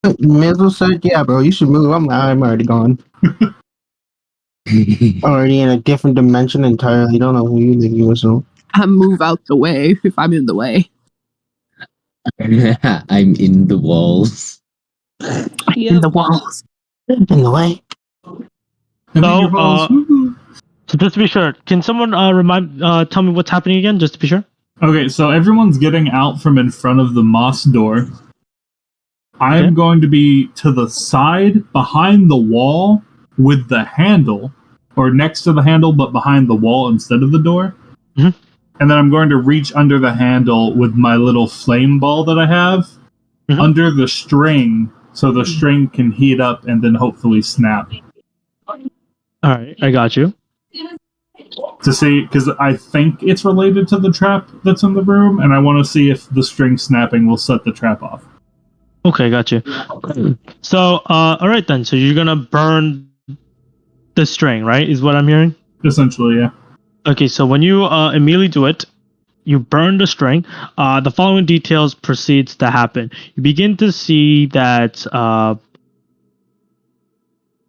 Mizzle said, "Yeah, bro, you should move." I'm already gone. Already in a different dimension entirely. Don't know who you think you was. So. I move out the way if I'm in the way. I'm in the walls. Yep. In the walls. In the way. So just to be sure, can someone tell me what's happening again, just to be sure? Okay, so everyone's getting out from in front of the moss door. I'm going to be to the side, behind the wall, with the handle, or next to the handle, but behind the wall instead of the door. Mhm. And then I'm going to reach under the handle with my little flame ball that I have under the string, so the string can heat up and then hopefully snap. Alright, I got you. To see, because I think it's related to the trap that's in the room, and I want to see if the string snapping will set the trap off. Okay, got you. So, alright then, so you're gonna burn the string, right? Is what I'm hearing? Essentially, yeah. Okay, so when you immediately do it, you burn the string. The following details proceeds to happen. You begin to see that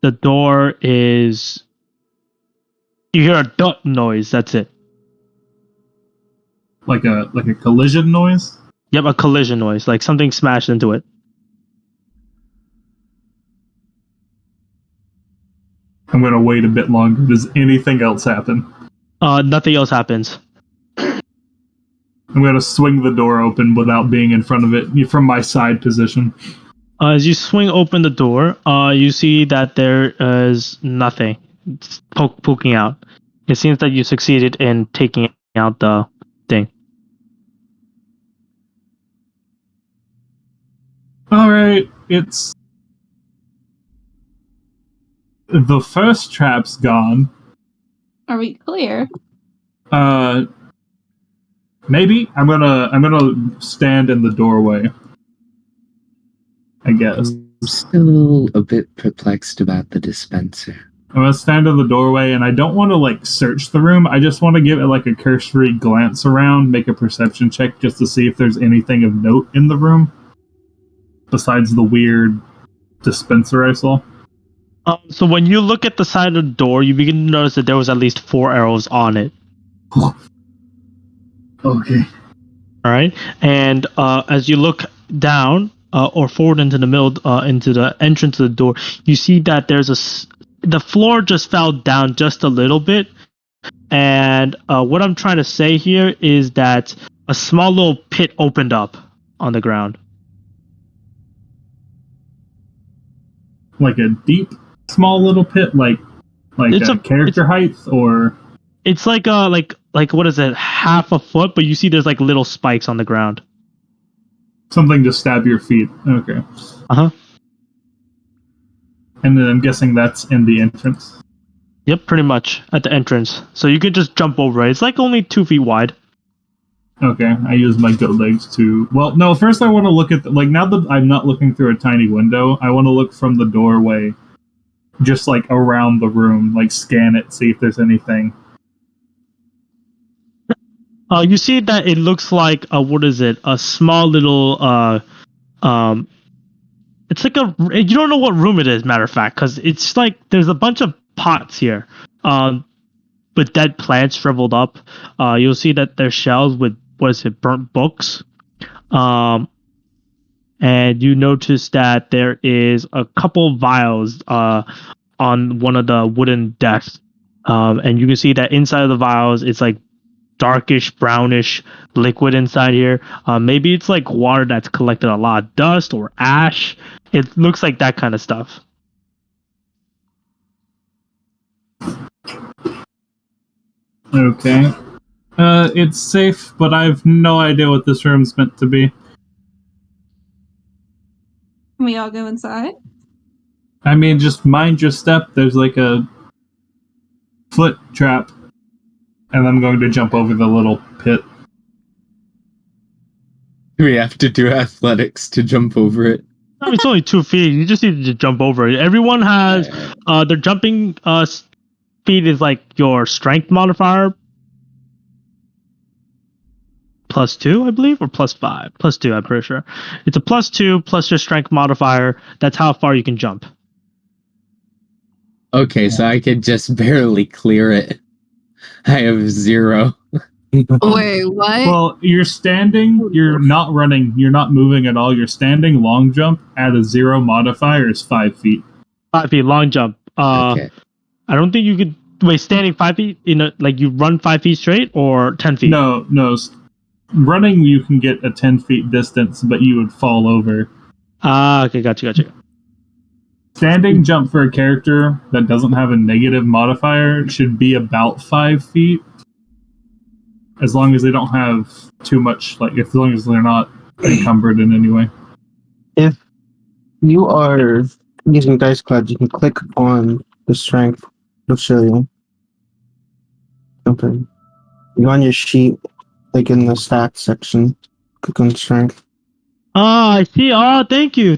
the door is... You hear a dot noise, that's it. Like a collision noise? Yep, a collision noise, like something smashed into it. I'm going to wait a bit longer. Does anything else happen? Nothing else happens. I'm going to swing the door open without being in front of it from my side position. As you swing open the door, you see that there is nothing poking out. It seems that you succeeded in taking out the thing. Alright, it's... The first trap's gone. Are we clear? Maybe I'm gonna stand in the doorway. I guess. I'm still a bit perplexed about the dispenser. I'm gonna stand in the doorway, and I don't want to like search the room. I just want to give it like a cursory glance around, make a perception check just to see if there's anything of note in the room besides the weird dispenser I saw. So when you look at the side of the door, you begin to notice that there was at least 4 arrows on it. Okay. All right, and as you look down or forward into the middle, into the entrance of the door, you see that the floor just fell down just a little bit. And what I'm trying to say here is that a small little pit opened up on the ground. Like a deep, small little pit, like It's a character height, or it's like what is it, half a foot? But you see, there's like little spikes on the ground. something to stab your feet. Okay. Uh-huh. And then I'm guessing that's in the entrance. Yep, pretty much at the entrance. So you could just jump over it. It's like only 2 feet wide. Okay, I use my goat legs to... Well, no, first I want to look at... now that I'm not looking through a tiny window, I want to look from the doorway, just, like, around the room. Like, scan it, see if there's anything. You see that it looks like, what is it? A small little, it's like you don't know what room it is, matter of fact, because it's like, there's a bunch of pots here, with dead plants shriveled up. You'll see that there's shelves with, burnt books. And you notice that there is a couple vials, on one of the wooden desks. And you can see that inside of the vials, it's like darkish, brownish liquid inside here. Maybe it's like water that's collected a lot of dust or ash. It looks like that kind of stuff. Okay. It's safe, but I have no idea what this room's meant to be. Can we all go inside? I mean, just mind your step. There's like a foot trap. And I'm going to jump over the little pit. We have to do athletics to jump over it. I mean, it's only 2 feet. You just need to jump over it. Everyone has their jumping speed is like your strength modifier +2, I believe, or +5. +2, I'm pretty sure. It's a +2 plus your strength modifier. That's how far you can jump. Okay, so I could just barely clear it. I have 0. Wait, what? Well, you're standing, you're not running, you're not moving at all. You're standing, long jump at a 0 modifier is 5 feet. 5 feet, long jump. Okay. I don't think you could. Wait, standing 5 feet, like you run 5 feet straight or 10 feet? No. Running, you can get a 10 feet distance, but you would fall over. Okay, gotcha. Standing jump for a character that doesn't have a negative modifier should be about 5 feet. As long as they don't have too much, as long as they're not encumbered in any way. If you are using Dice Cloud, you can click on the strength. It'll show you. Okay. You on your sheet, like in the stats section, click on strength. Oh, I see. Oh, thank you.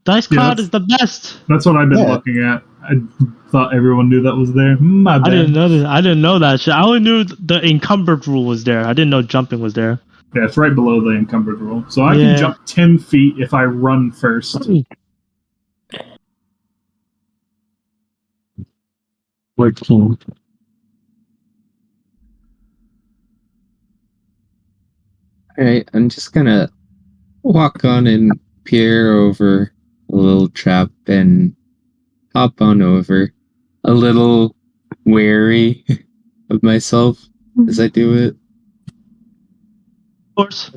Dice Cloud is the best. That's what I've been looking at. I thought everyone knew that was there. My bad. I didn't know that shit. I only knew the encumbered rule was there. I didn't know jumping was there. Yeah, it's right below the encumbered rule. So I can jump 10 feet if I run first. 14. Alright, I'm just gonna walk on and peer over a little trap and hop on over, a little wary of myself as I do it. Of course.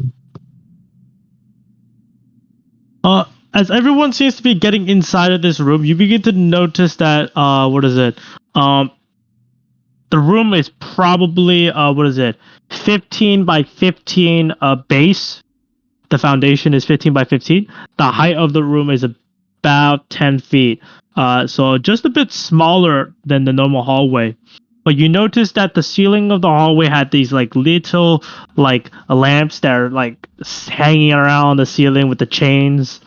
As everyone seems to be getting inside of this room, you begin to notice that the room is probably 15 by 15 base. The foundation is 15 by 15. The height of the room is about 10 feet. So just a bit smaller than the normal hallway. But you notice that the ceiling of the hallway had these little lamps that are hanging around the ceiling with the chains.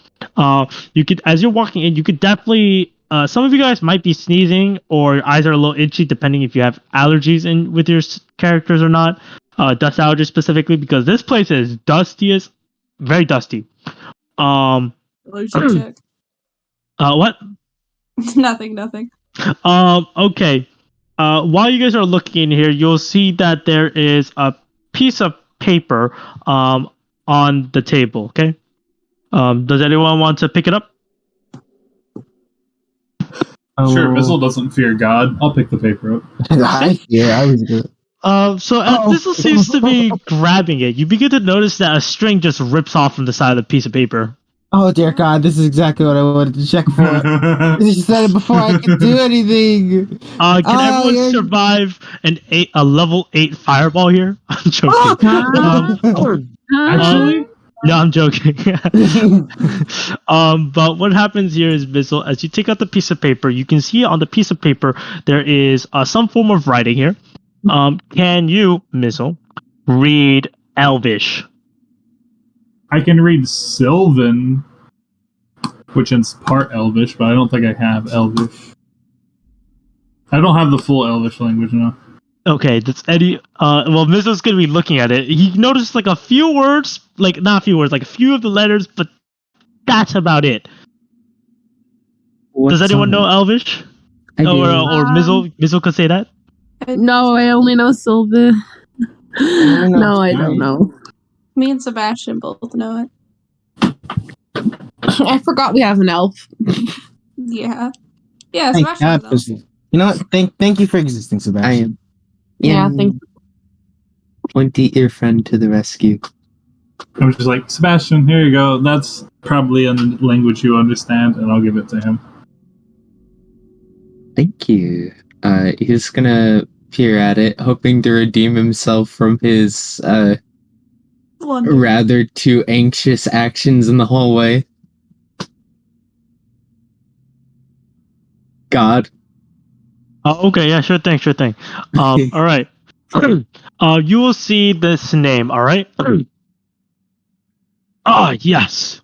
You could, as you're walking in, you could definitely. Some of you guys might be sneezing, or your eyes are a little itchy, depending if you have allergies in with your characters or not. Dust allergies specifically, because this place is very dusty. Allergy check. What? Nothing. Okay. While you guys are looking in here, you'll see that there is a piece of paper on the table. Okay. Does anyone want to pick it up? Sure, Bizzle doesn't fear God. I'll pick the paper up. I was good. So as Bizzle seems to be grabbing it, you begin to notice that a string just rips off from the side of the piece of paper. Oh dear God, this is exactly what I wanted to check for. You said it before I could do anything. Can everyone survive a level 8 fireball here? I'm joking. Actually? No, I'm joking. But what happens here is, Bizzle, as you take out the piece of paper, you can see on the piece of paper there is some form of writing here. Can you, Bizzle, read Elvish? I can read Sylvan, which is part Elvish, but I don't think I have Elvish. I don't have the full Elvish language now. Okay, that's Eddie. Well, Bizzle's gonna be looking at it. He noticed a few words, not a few words, a few of the letters, but that's about it. Does anyone know Elvish? I do. Or Mizzle could say that? No, I only know Sylvan. No, I don't know. Me and Sebastian both know it. I forgot we have an elf. Yeah. Yeah, Thank Sebastian God knows. for- You know what? Thank you for existing, I Sebastian. am. Yeah, thank you. 20-year friend to the rescue. I'm just like, Sebastian, here you go. That's probably a language you understand, and I'll give it to him. Thank you. He's gonna peer at it, hoping to redeem himself from his Blunder. rather too anxious actions in the hallway. God. Oh, okay, yeah, sure thing. All right. You will see this name, all right? Yes.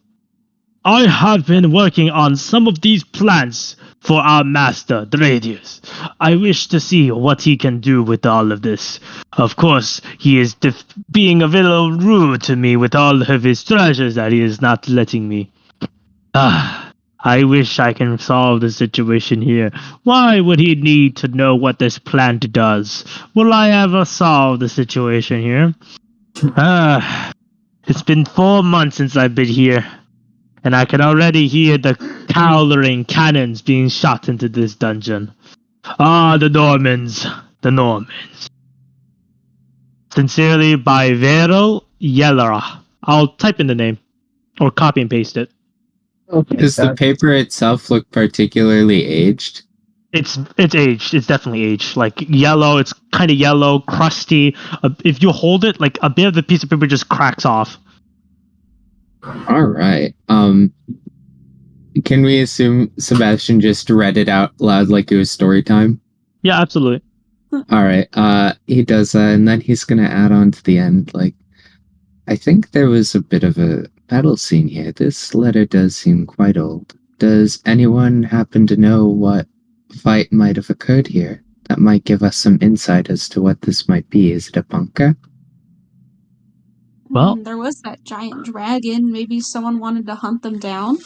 I have been working on some of these plans for our master, Dradius. I wish to see what he can do with all of this. Of course, he is being a little rude to me with all of his treasures that he is not letting me. I wish I can solve the situation here. Why would he need to know what this plant does? Will I ever solve the situation here? It's been 4 months since I've been here, and I can already hear the cowering cannons being shot into this dungeon. The Normans. The Normans. Sincerely, by Vero Yellera. I'll type in the name, or copy and paste it. Okay. Does the paper itself look particularly aged? It's aged. It's definitely aged. Like yellow. It's kind of yellow, crusty. If you hold it, like a bit of the piece of paper just cracks off. All right. Can we assume Sebastian just read it out loud like it was story time? Yeah, absolutely. All right. He does that, and then he's gonna add on to the end. Like, I think there was a bit of a battle scene here. This letter does seem quite old. Does anyone happen to know what fight might have occurred here? That might give us some insight as to what this might be. Is it a bunker? Well, there was that giant dragon. Maybe someone wanted to hunt them down.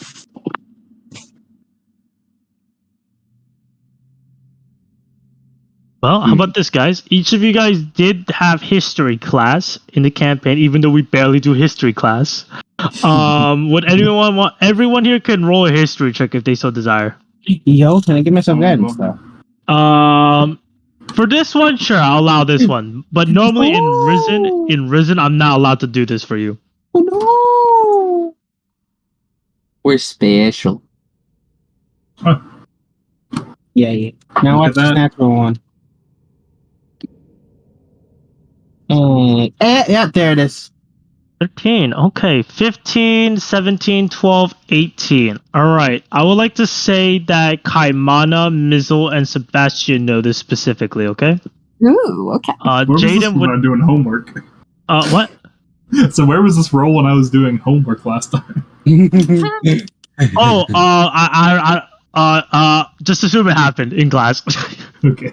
Well, how about this, guys? Each of you guys did have history class in the campaign, even though we barely do history class. Would anyone want? Everyone here can roll a history check if they so desire. Yo, can I give myself guidance though? For this one, sure, I'll allow this one. But normally in Risen, I'm not allowed to do this for you. Oh We're special. no! Yeah. Now Look what's at the that. natural one? Yeah, there it is. 13. Okay. 15, 17, 12, 18. Alright. I would like to say that Kaimana, Mizzle, and Sebastian know this specifically, okay? Ooh, okay. Where was this Jaden when I would. was doing homework? What? So where was this roll when I was doing homework last time? Oh, just assume it happened in class. Okay.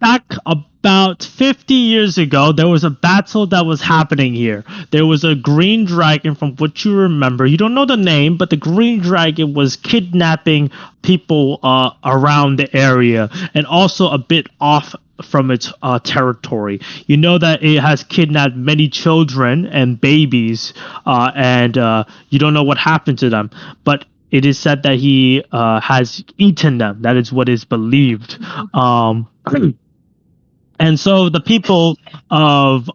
Back about 50 years ago, there was a battle that was happening here. There was a green dragon, from what you remember. You don't know the name, but the green dragon was kidnapping people around the area, and also a bit off from its territory. You know that it has kidnapped many children and babies, and you don't know what happened to them, but it is said that he has eaten them. That is what is believed. And so the people of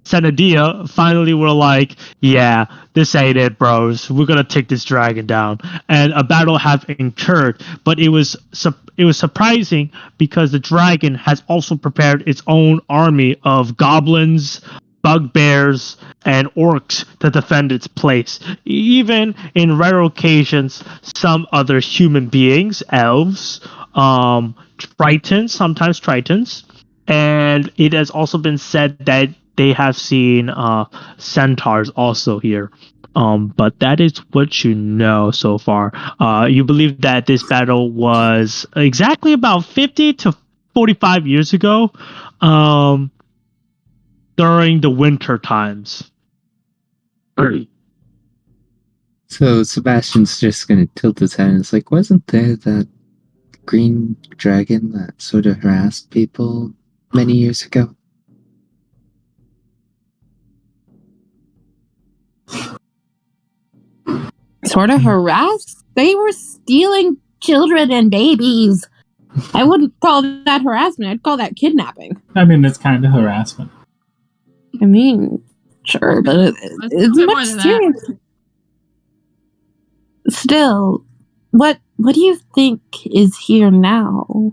Senadia finally were like, yeah, this ain't it, bros. We're going to take this dragon down. And a battle have occurred, but it was surprising because the dragon has also prepared its own army of goblins, bugbears, and orcs to defend its place. Even in rare occasions, some other human beings, elves, sometimes tritons, and it has also been said that they have seen centaurs also here. But that is what you know so far. You believe that this battle was exactly about 50 to 45 years ago, during the winter times. So Sebastian's just gonna tilt his head and it's like, wasn't there that green dragon that sort of harassed people many years ago? Sort of harassed? They were stealing children and babies. I wouldn't call that harassment. I'd call that kidnapping. I mean, it's kind of harassment. I mean, sure, but it's bit more much than that. serious. Still, what do you think is here now?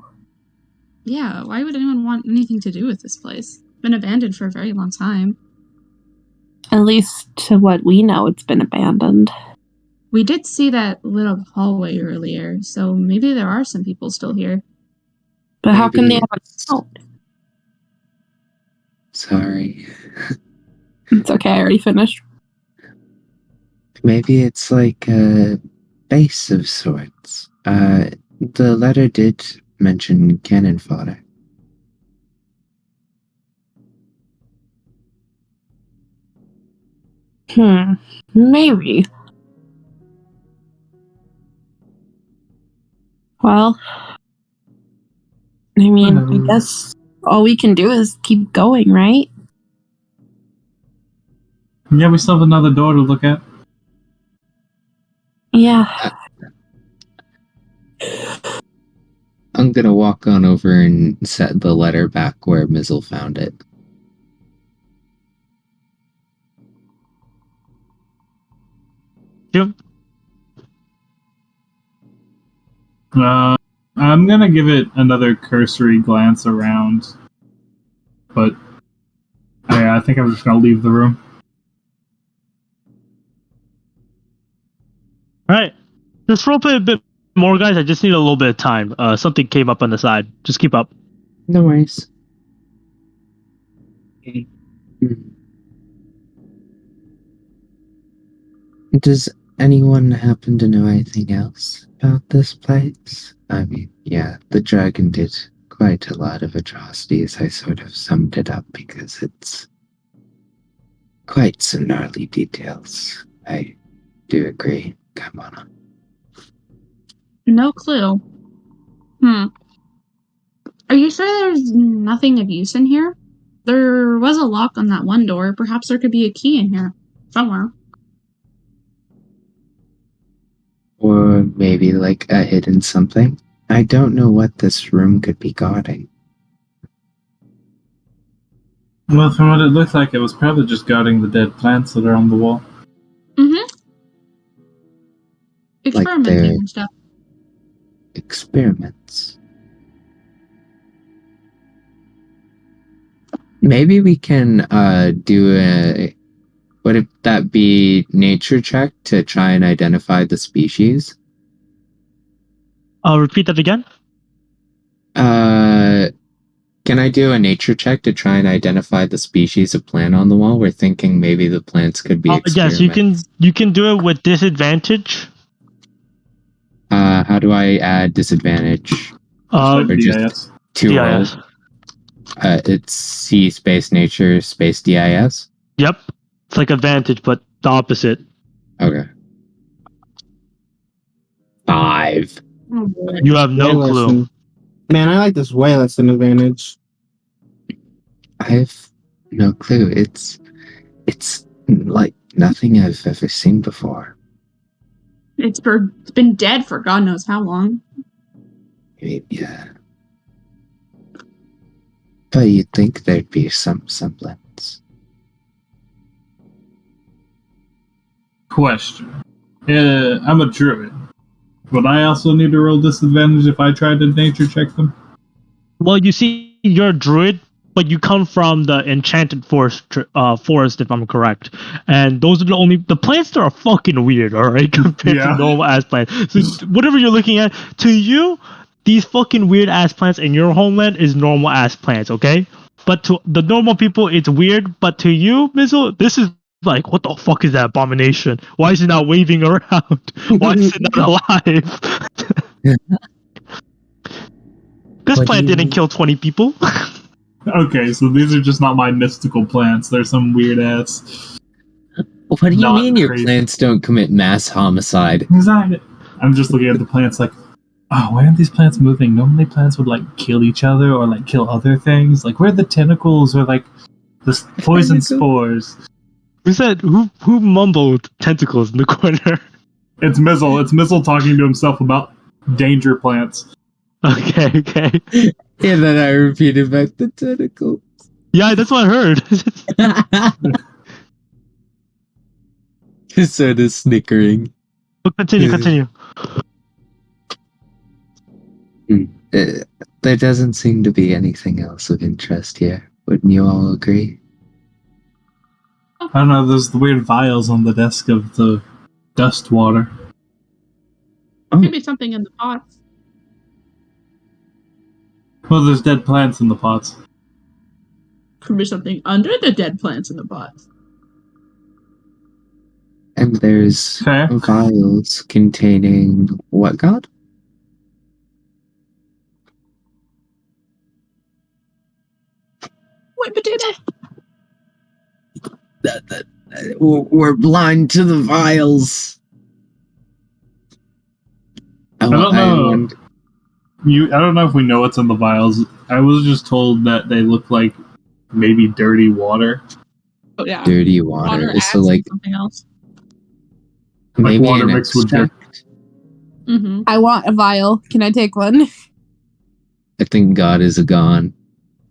Yeah, why would anyone want anything to do with this place? It's been abandoned for a very long time. At least to what we know, it's been abandoned. We did see that lit up hallway earlier, so maybe there are some people still here. But how can they Maybe have it's- a out? Sorry. It's okay, I already finished. Maybe it's like a base of sorts. The letter did mention cannon fodder. Maybe. Well, I mean, I guess all we can do is keep going, right? Yeah, we still have another door to look at. Yeah. I'm gonna walk on over and set the letter back where Mizzle found it. Jim? I'm gonna give it another cursory glance around, but I think I'm just gonna leave the room. Alright. Just roleplay a bit more, guys. I just need a little bit of time. Something came up on the side. Just keep up. No worries. Does anyone happen to know anything else about this place? I mean, yeah, the dragon did quite a lot of atrocities. I sort of summed it up because it's quite some gnarly details. I do agree. Come on. No clue. Are you sure there's nothing of use in here? There was a lock on that one door. Perhaps there could be a key in here. Somewhere. Or maybe like a hidden something. I don't know what this room could be guarding. Well, from what it looks like, it was probably just guarding the dead plants that are on the wall. Experimenting they're- and stuff. Experiments. Maybe we can do a... Would it that be nature check to try and identify the species? Repeat that again? Can I do a nature check to try and identify the species of plant on the wall? We're thinking maybe the plants could be yes, you can do it with disadvantage. How do I add disadvantage? Or Or just to roll? DIS. It's C space nature space DIS? Yep. It's like advantage, but the opposite. Okay. 5. Oh boy. You have no Way less clue. than- Man, I like this way less than advantage. I've no clue. It's like nothing I've ever seen before. It's been dead for God knows how long. Yeah. But you'd think there'd be some semblance. Question. I'm a druid. Would I also need to roll disadvantage if I tried to nature check them? Well, you see, you're a druid, but you come from the enchanted forest, if I'm correct. And those are the plants that are fucking weird, alright, compared Yeah. to normal ass plants. So whatever you're looking at, to you, these fucking weird ass plants in your homeland is normal ass plants, okay? But to the normal people, it's weird. But to you, Mizzle, this is like, what the fuck is that abomination? Why is it not waving around? Why is it not alive? This What plant do you didn't mean? kill 20 people. Okay, so these are just not my mystical plants. They're some weird ass. What do you Not mean your crazy. plants don't commit mass homicide? Exactly. I'm just looking at the plants like, oh, why aren't these plants moving? Normally plants would like kill each other or like kill other things. Like, where are the tentacles or like the poison spores? Who said who mumbled tentacles in the corner? It's Mizzle. It's Mizzle talking to himself about danger plants. Okay. And then I repeated back the tentacle. Yeah, that's what I heard. Just sort of snickering. But continue. There doesn't seem to be anything else of interest here. Wouldn't you all agree? I don't know, there's the weird vials on the desk of the dust water. Maybe something in the pots. Well, there's dead plants in the pots. Could be something under the dead plants in the pots. I And there's Okay. vials containing what god? White potato. We're blind to the vials. I don't know. I don't know if we know what's in the vials. I was just told that they look like maybe dirty water. Oh yeah. Dirty water. adds So like something else. maybe water an mixed with extract. Mm-hmm. I want a vial. Can I take one? I think God is a gone.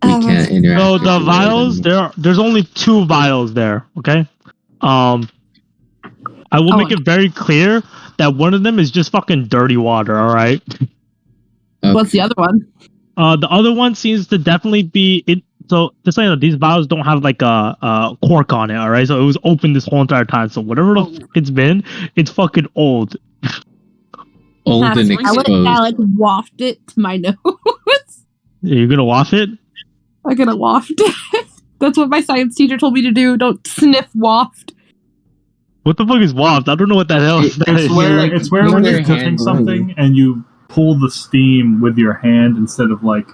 We can't interact. So with the world vials, anymore. there's only 2 vials there. Okay. I will make it very clear that one of them is just fucking dirty water. All right. Okay. What's the other one? The other one seems to definitely be it. So just so you know, these vials don't have like a cork on it. All right. So it was open this whole entire time. So whatever the fuck it's been, it's fucking old. Old and I like exposed. waft it to my nose. You're gonna waft it. I'm gonna waft it. That's what my science teacher told me to do. Don't sniff waft. What the fuck is waft? I don't know what that hell is. It's where like, it's where use when your you're cooking hand something and you pull the steam with your hand instead of like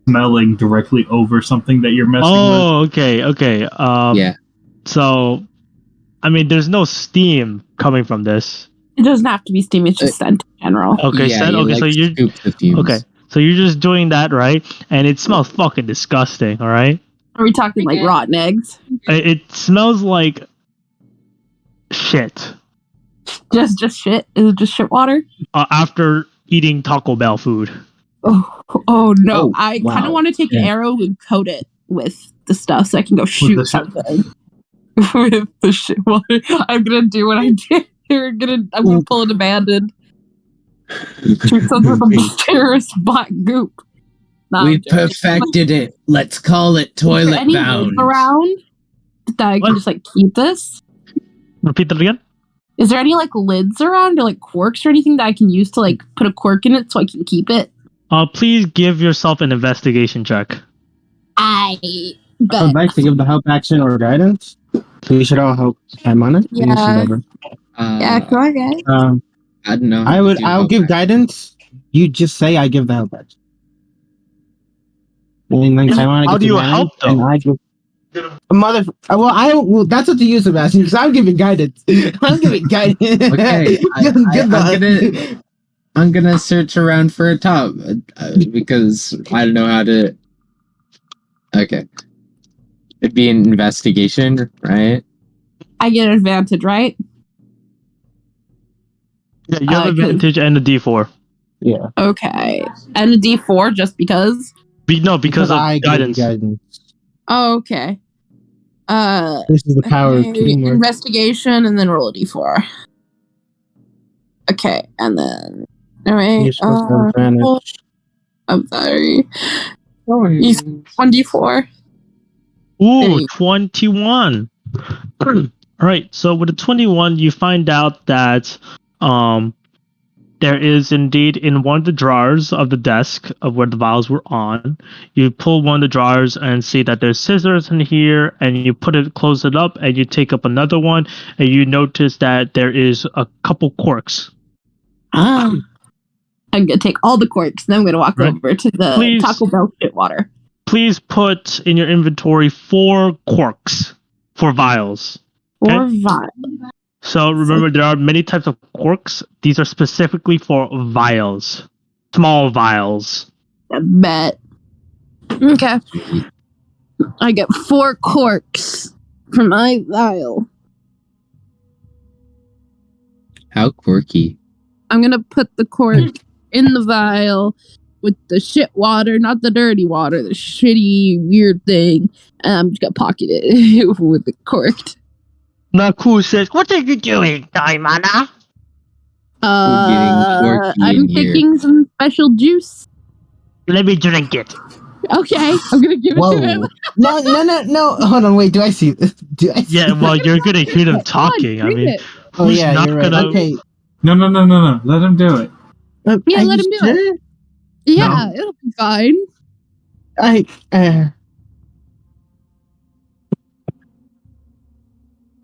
smelling directly over something that you're messing with. Oh, okay. Yeah. So, I mean, there's no steam coming from this. It doesn't have to be steam. It's just scent in general. Okay, Yeah, Seth, you, okay, like, so you're scoop the fumes. okay. So you're just doing that, right? And it smells fucking disgusting. All right. Are we talking like rotten eggs? It smells like shit. Just shit? Is it just shit water? After eating Taco Bell food. Oh no! Oh, I wow. kind of want to take an arrow and coat it with the stuff so I can go the shoot shit? something with the shit water. I'm gonna do what I did. I'm gonna pull an abandoned. Shoot something with a mysterious black goop. Nah, We I'm joking. perfected it. Let's call it Is there toilet any bound. lids around that I What? can just like keep this? Repeat that again. Is there any like lids around or like corks or anything that I can use to like put a cork in it so I can keep it? Please give yourself an investigation check. I I bet. would like to give the help action or guidance. We should all help him on it. Yeah. Whatever. Yeah, go on, guys. I don't know. I'll give guidance. You just say I give the help action. And then I want to How get do to you manage, help, though? and I give that's what the use of asking because I'm giving guidance. I'm giving guidance. Okay, I'm gonna search around for a top because I don't know how to. Okay, it'd be an investigation, right? I get an advantage, right? Yeah, you have Good. advantage and a D4. Yeah. Okay. And a D4 just because? Because of I give you guidance. Oh, okay. This is the power of okay, teamwork. investigation and then roll a D4. Okay, and then alright. You're supposed to have advantage. I'm sorry. He's 1D4. Ooh, 21. All right, so with a 21, you find out that there is indeed in one of the drawers of the desk of where the vials were on. You pull one of the drawers and see that there's scissors in here, and you close it up, and you take up another one, and you notice that there is a couple corks. I'm gonna take all the corks, then I'm gonna walk Right. over to the Please. Taco Bell shit water. Please put in your inventory 4 corks for vials. Or Okay. vial. So remember, there are many types of corks. These are specifically for vials, small vials. I bet. Okay. I get 4 corks for my vial. How quirky. I'm gonna put the cork in the vial with the shit water, not the dirty water, the shitty weird thing. And I'm just gonna pocket it with the cork. Naku says, "What are you doing, Daimana?" quirky I'm in here. picking some special juice. Let me drink it. Okay, I'm gonna give it to him. Whoa. No. Hold on, wait. Do I see this? Do I see Yeah, well, you're gonna hear them talking. I Drink mean, it. Oh, who's yeah, not you're right. gonna? Okay. No. Let him do it. Yeah, Are let you him do sure? Yeah, it'll be fine.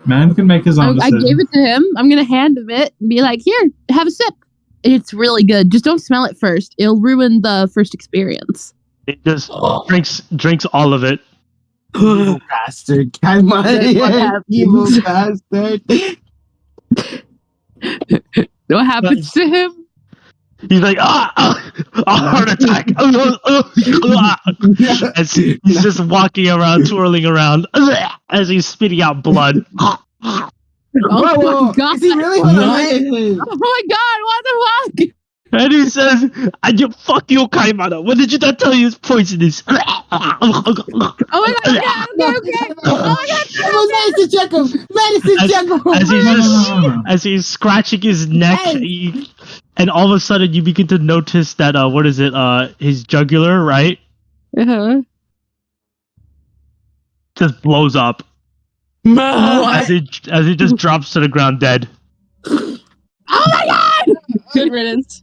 Man can make his own I decision. gave it to him. I'm gonna hand him it and be like, "Here, have a sip. It's really good. Just don't smell it first. It'll ruin the first experience." He just drinks all of it. Evil bastard. Come on, That's what happens. evil bastard. What happens to him? He's like, a heart attack. As he's just walking around, twirling around, as he's spitting out blood. Oh Whoa, my god! is he really? Hold on, wait. Oh my god! What the fuck? And he says, fuck you, Kaimana. What did you not tell you it's poisonous? Oh my god! Okay. Oh my god! Medicine check him. Medicine check him. As he's scratching his neck, and all of a sudden you begin to notice that, his jugular, right? Uh-huh. Just blows up. As he just drops to the ground dead. Oh my god! Good riddance.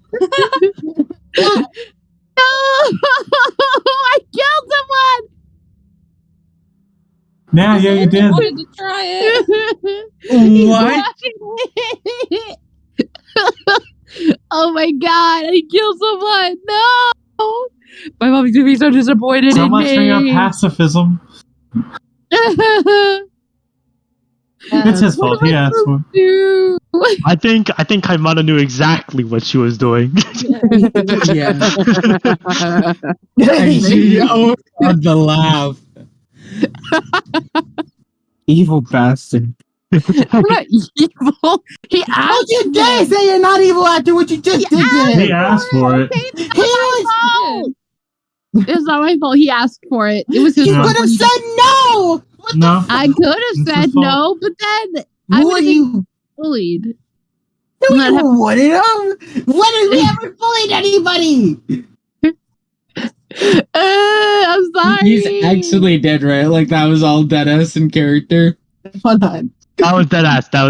No! I killed someone! Yeah, you did. I wanted to try it. He's What? watching me. Oh my god, I killed someone! No! My mom's gonna be so disappointed So in much for your me. pacifism. It's his What fault. am He I asked for it. do? I think Kaimana knew exactly what she was doing. Yeah. And she on the laugh. Evil bastard. I'm not evil. He Don't asked you dare say you're not evil after what you just did to him. He asked for it. He was. It's not my fault. He asked for it. It was his You Yeah. fault. could have said no. What No. I could have It's said his fault. no, but then the? I'm Who gonna are be you? bullied. No, not you wouldn't have. When have we ever bullied anybody? I'm sorry. He's actually dead, right? Like that was all Deadass in character. Hold on. That was dead ass. Whoa!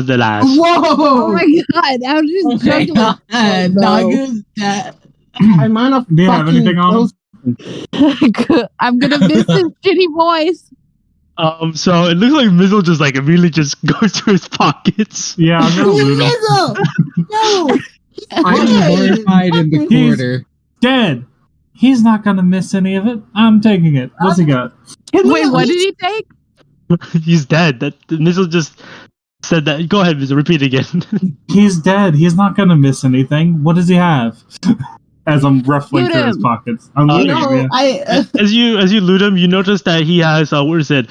Oh my god, I was just joking. Naga's dead. I'm on a Do you have anything on him? I'm gonna miss his shitty voice. So it looks like Mizzle just immediately just goes to his pockets. Yeah, I'm gonna loot him. Mizzle! No! I'm horrified in the He's- corner. Dead. He's not gonna miss any of it. I'm taking it. What's he got? Can we Wait, at what did least- he take? He's dead. That Mizzle just said that. Go ahead, Mizzle. Repeat again. He's dead. He's not gonna miss anything. What does he have? As I'm ruffling Loot through his him. pockets. I'm looting him. No, Yeah. as you loot him, you notice that he has what is it?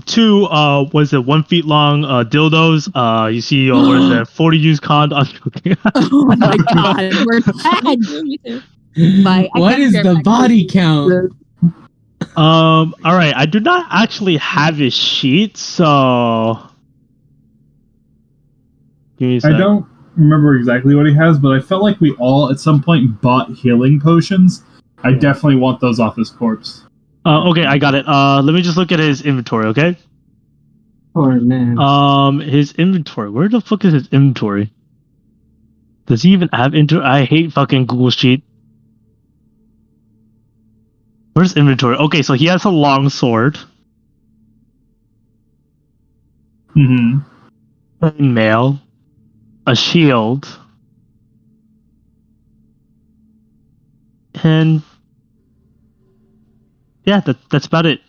Two 1 feet long dildos. You see what is it? 40 used condoms. Oh my god, we're dead. Me too. I What can't is share the my body count? All right. I do not actually have his sheet, so give me a I sec. don't remember exactly what he has, but I felt like we all at some point bought healing potions. I definitely want those off his corpse. Okay, I got it. Let me just look at his inventory. Okay. Poor man. His inventory. Where the fuck is his inventory? Does he even have inventory? I hate fucking Google Sheet. Where's inventory? Okay, so he has a long sword, Mm-hmm. mail, a shield, and yeah, that's about it.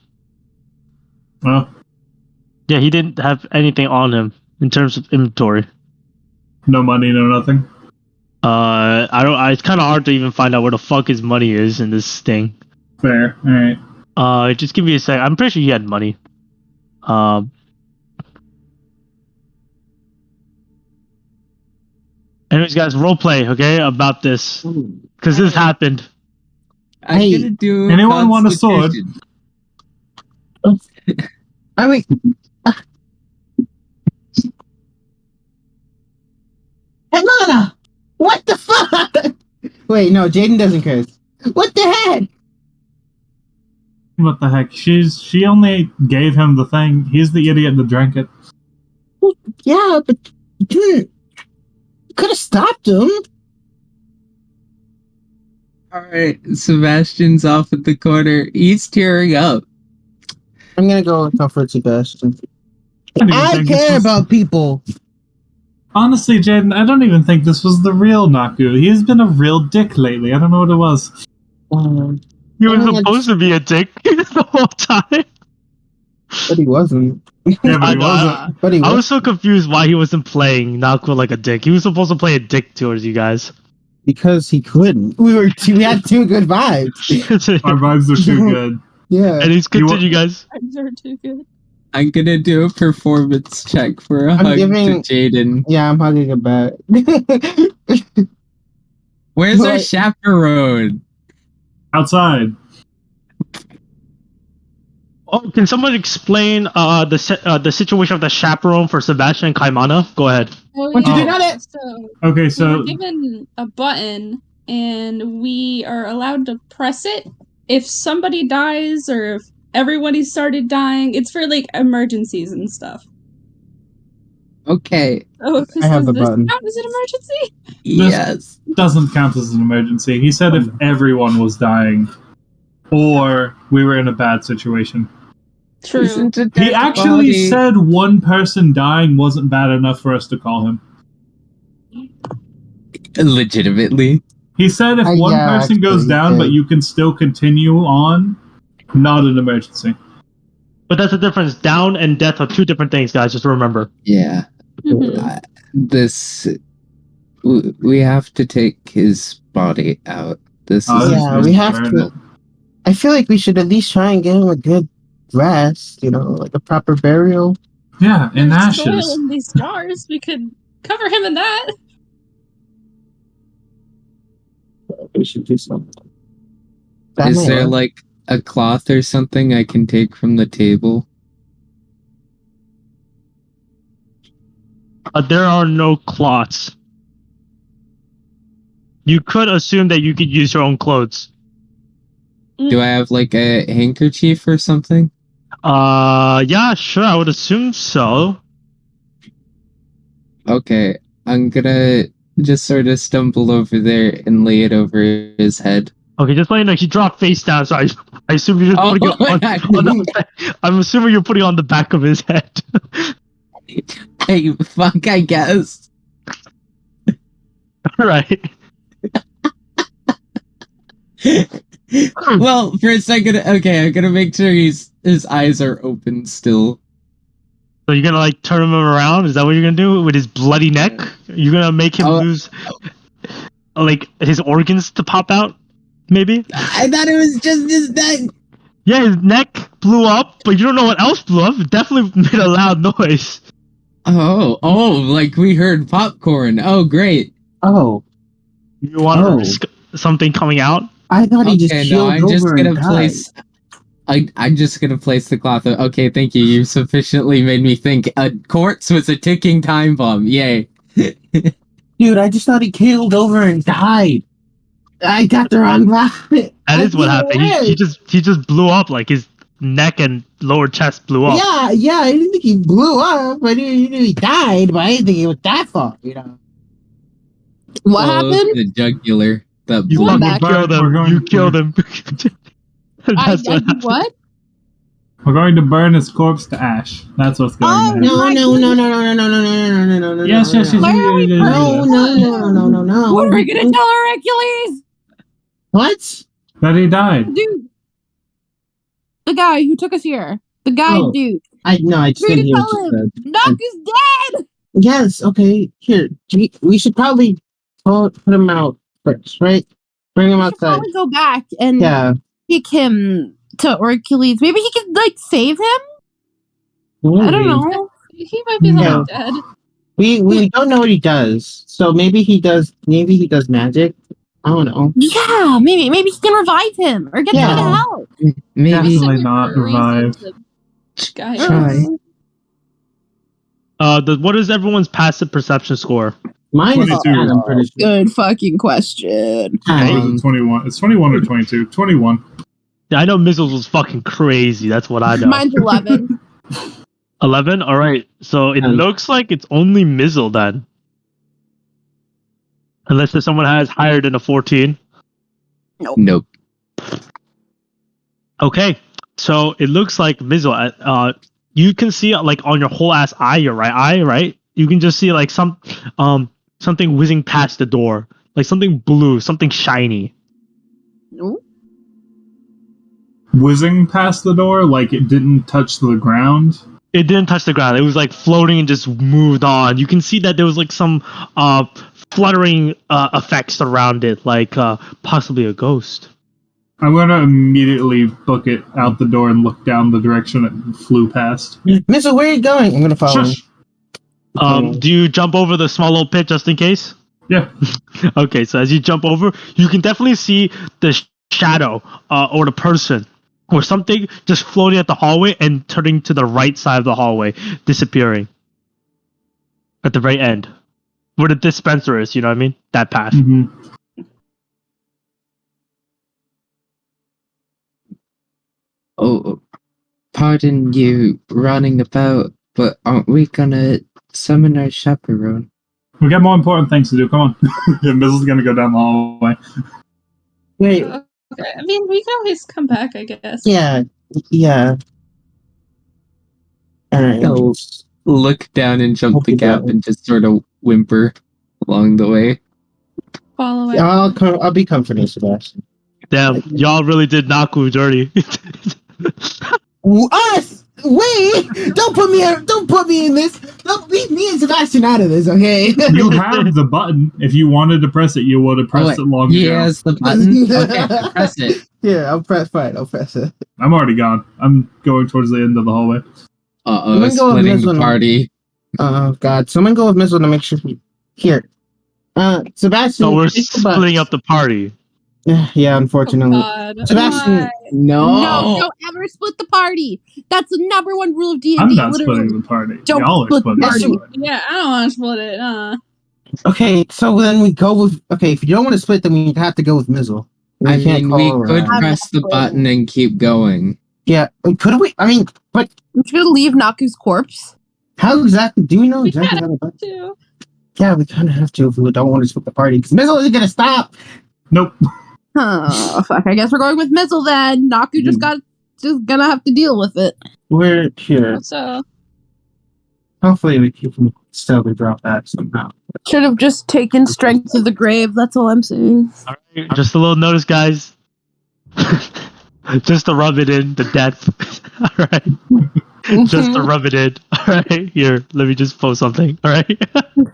Well, Yeah, he didn't have anything on him in terms of inventory. no money, no nothing. I don't. It's kind of hard to even find out where the fuck his money is in this thing. Fair. Alright. Just give me a sec. I'm pretty sure he had money. Anyways, guys, roleplay, okay, about this because this happened. I'm Hey, gonna do. anyone want a sword? Constitution. I mean, Helena! What the fuck? Wait, no, Jaden doesn't curse. What the heck? What the heck? She only gave him the thing. He's the idiot that drank it. Yeah, but you could have stopped him. Alright, Sebastian's off at the corner. He's tearing up. I'm gonna go comfort Sebastian. don't even I think this care was- about people. Honestly, Jaden, I don't even think this was the real Naku. He has been a real dick lately. I don't know what it was. He was Yeah, supposed to be a dick the whole time. But he wasn't. Yeah, but I he know, wasn't. But he I was was so confused why he wasn't playing Naku like a dick. He was supposed to play a dick towards you guys. because he couldn't. We had two good vibes. Our vibes are too good. Yeah. And he's continue, guys. Vibes are too good. I'm gonna do a performance check for a I'm hug giving- to Jaden. Yeah, I'm hugging it back. Where's our What? chaperone? Outside. Oh, can someone explain the situation of the chaperone for Sebastian and Kaimana? Go ahead. Oh, What you do got it? So Okay, we so were given a button, and we are allowed to press it if somebody dies or if everybody started dying. It's for like emergencies and stuff. Okay. Oh, I have the does this button. count as an emergency? Yes. doesn't count as an emergency. He said if everyone was dying or we were in a bad situation. True. Isn't a He dead actually body- said one person dying wasn't bad enough for us to call him. legitimately. He said if one Yeah, person goes actually, down, yeah. but you can still continue on, not an emergency. But that's the difference. Down and death are two different things, guys. Just remember. Yeah. Mhm. This we have to take his body out. This Oh, is this Yeah, is we have burn to. it. I feel like we should at least try and give him a good rest, like a proper burial. Yeah, in There's soil ashes. in these jars. We could cover him in that. We should do something. Is there like a cloth or something I can take from the table? There are no cloths. You could assume that you could use your own clothes. Do I have like a handkerchief or something? Yeah, sure. I would assume so. Okay, I'm gonna just sort of stumble over there and lay it over his head. Okay, just let you know, he dropped face down, so I assume you're just Oh, putting it I'm assuming you're putting it on the back of his head. Hey, fuck, I guess. Right. Well, for a second, okay, I'm gonna make sure his eyes are open still. So you're gonna like turn him around? Is that what you're gonna do with his bloody neck? You're gonna make him lose like his organs to pop out? Maybe? I thought it was just his neck. Yeah, his neck blew up, but you don't know what else blew up. It definitely made a loud noise. Oh, like we heard popcorn. Oh, great. Oh, You want something coming out? I thought he just Okay, no, killed I'm over just gonna and died. place. I'm just gonna place the cloth. Okay, thank you. You sufficiently made me think. A corpse was a ticking time bomb. Yay. Dude, I just thought he killed over and died. I got the wrong vibe. That is what happened. He just blew up, like his neck and lower chest blew up. Yeah, I didn't think he blew up. I knew he died, but I didn't think it was that far, What Oh, happened? The jugular. The You blood. fucking killed We're him. going You to- killed him. That's I what did what? We're going to burn his corpse to ash. That's what's going Oh, to No, happen. no, no, no, no, no, no, no, no, no, no, no. Yes, yes, yes. Where are we yes, No, yes. no. What are we gonna tell Hercules? What? That he died. Dude. The guy who took us here. The guy, Oh. dude. I just We're didn't hear gonna what you tell him. said. Knock is dead! Yes, okay. Here, we should probably put him out first, right? Bring him We should outside. probably go back and Yeah. take him to Hercules. Maybe he could, like, save him? I don't know. He might be Yeah. long dead. We don't know what he does, so maybe he does magic. I don't know. Yeah, maybe he can revive him or get Yeah. him to help. Maybe. Definitely not revive. Guy. Try. what is everyone's passive perception score? Mine is 22. bad, I'm pretty sure. Good fucking question. Or is it 21? It's 21 or 22. 21. Yeah, I know Mizzles was fucking crazy. That's what I know. Mine's 11. 11? Alright, so it Um, looks like it's only Mizzle then. Unless there's someone has higher than a 14. Nope. Okay, so it looks like Mizzle, you can see like on your whole ass eye, your right eye, right? You can just see like something whizzing past the door, like something blue, something shiny. Ooh. Whizzing past the door, like it didn't touch the ground. It didn't touch the ground. It was like floating and just moved on. You can see that there was like some fluttering effects around it, like possibly a ghost. I'm gonna immediately book it out the door and look down the direction it flew past. Missile, where are you going? I'm gonna follow. Shush. Do you jump over the small little pit just in case? Yeah. Okay, so as you jump over, you can definitely see the shadow or the person or something just floating at the hallway and turning to the right side of the hallway, disappearing at the very end where the dispenser is. You know what I mean? That path. Mm-hmm. Oh, pardon you running about, but aren't we gonna summon our chaperone? We got more important things to do. Come on. Yeah, Mizzle's gonna go down the hallway. Wait. Okay. I mean, we can always come back, I guess. Yeah. Yeah. Alright. I'll look down and jump the gap and just sort of whimper along the way. Follow it. I'll be comforting, Sebastian. Damn, y'all really did Naku dirty. Us? Wait! Don't put me in this. Don't leave me and Sebastian out of this, okay? You have the button. If you wanted to press it, you would have pressed it long ago. Yes, the button. Okay, press it. Yeah, I'll press it. I'm already gone. I'm going towards the end of the hallway. Uh-oh, splitting the party. Oh, God. Someone go with Missile to make sure. Here. Sebastian. So we're hit the button. splitting up the party. Yeah, unfortunately. Oh, God. Sebastian. Why? No, don't ever split the party. That's the number one rule of D&D. I'm not literally. splitting the party. Don't Y'all are split splitting the the party. party. Yeah, I don't want to split it. Okay, so then we go with. Okay, if you don't want to split, then we have to go with Mizzle. I can't mean, call we her could around. press the button and keep going. Yeah, could we? I mean, but We're just gonna leave Naku's corpse. how exactly? Do we know We exactly kinda how to button? Too. Yeah, we kind of have to if we don't want to split the party. Because Mizzle isn't gonna stop. Nope. Oh, fuck. I guess we're going with Mizzle then. Naku just gonna have to deal with it. We're here. So, Hopefully, we can still drop that somehow. Should have just taken Strength of the Grave. That's all I'm saying. All right, just a little notice, guys. Just to rub it in, the death. All right. Just to rub it in. All right. Here, let me just post something. All right.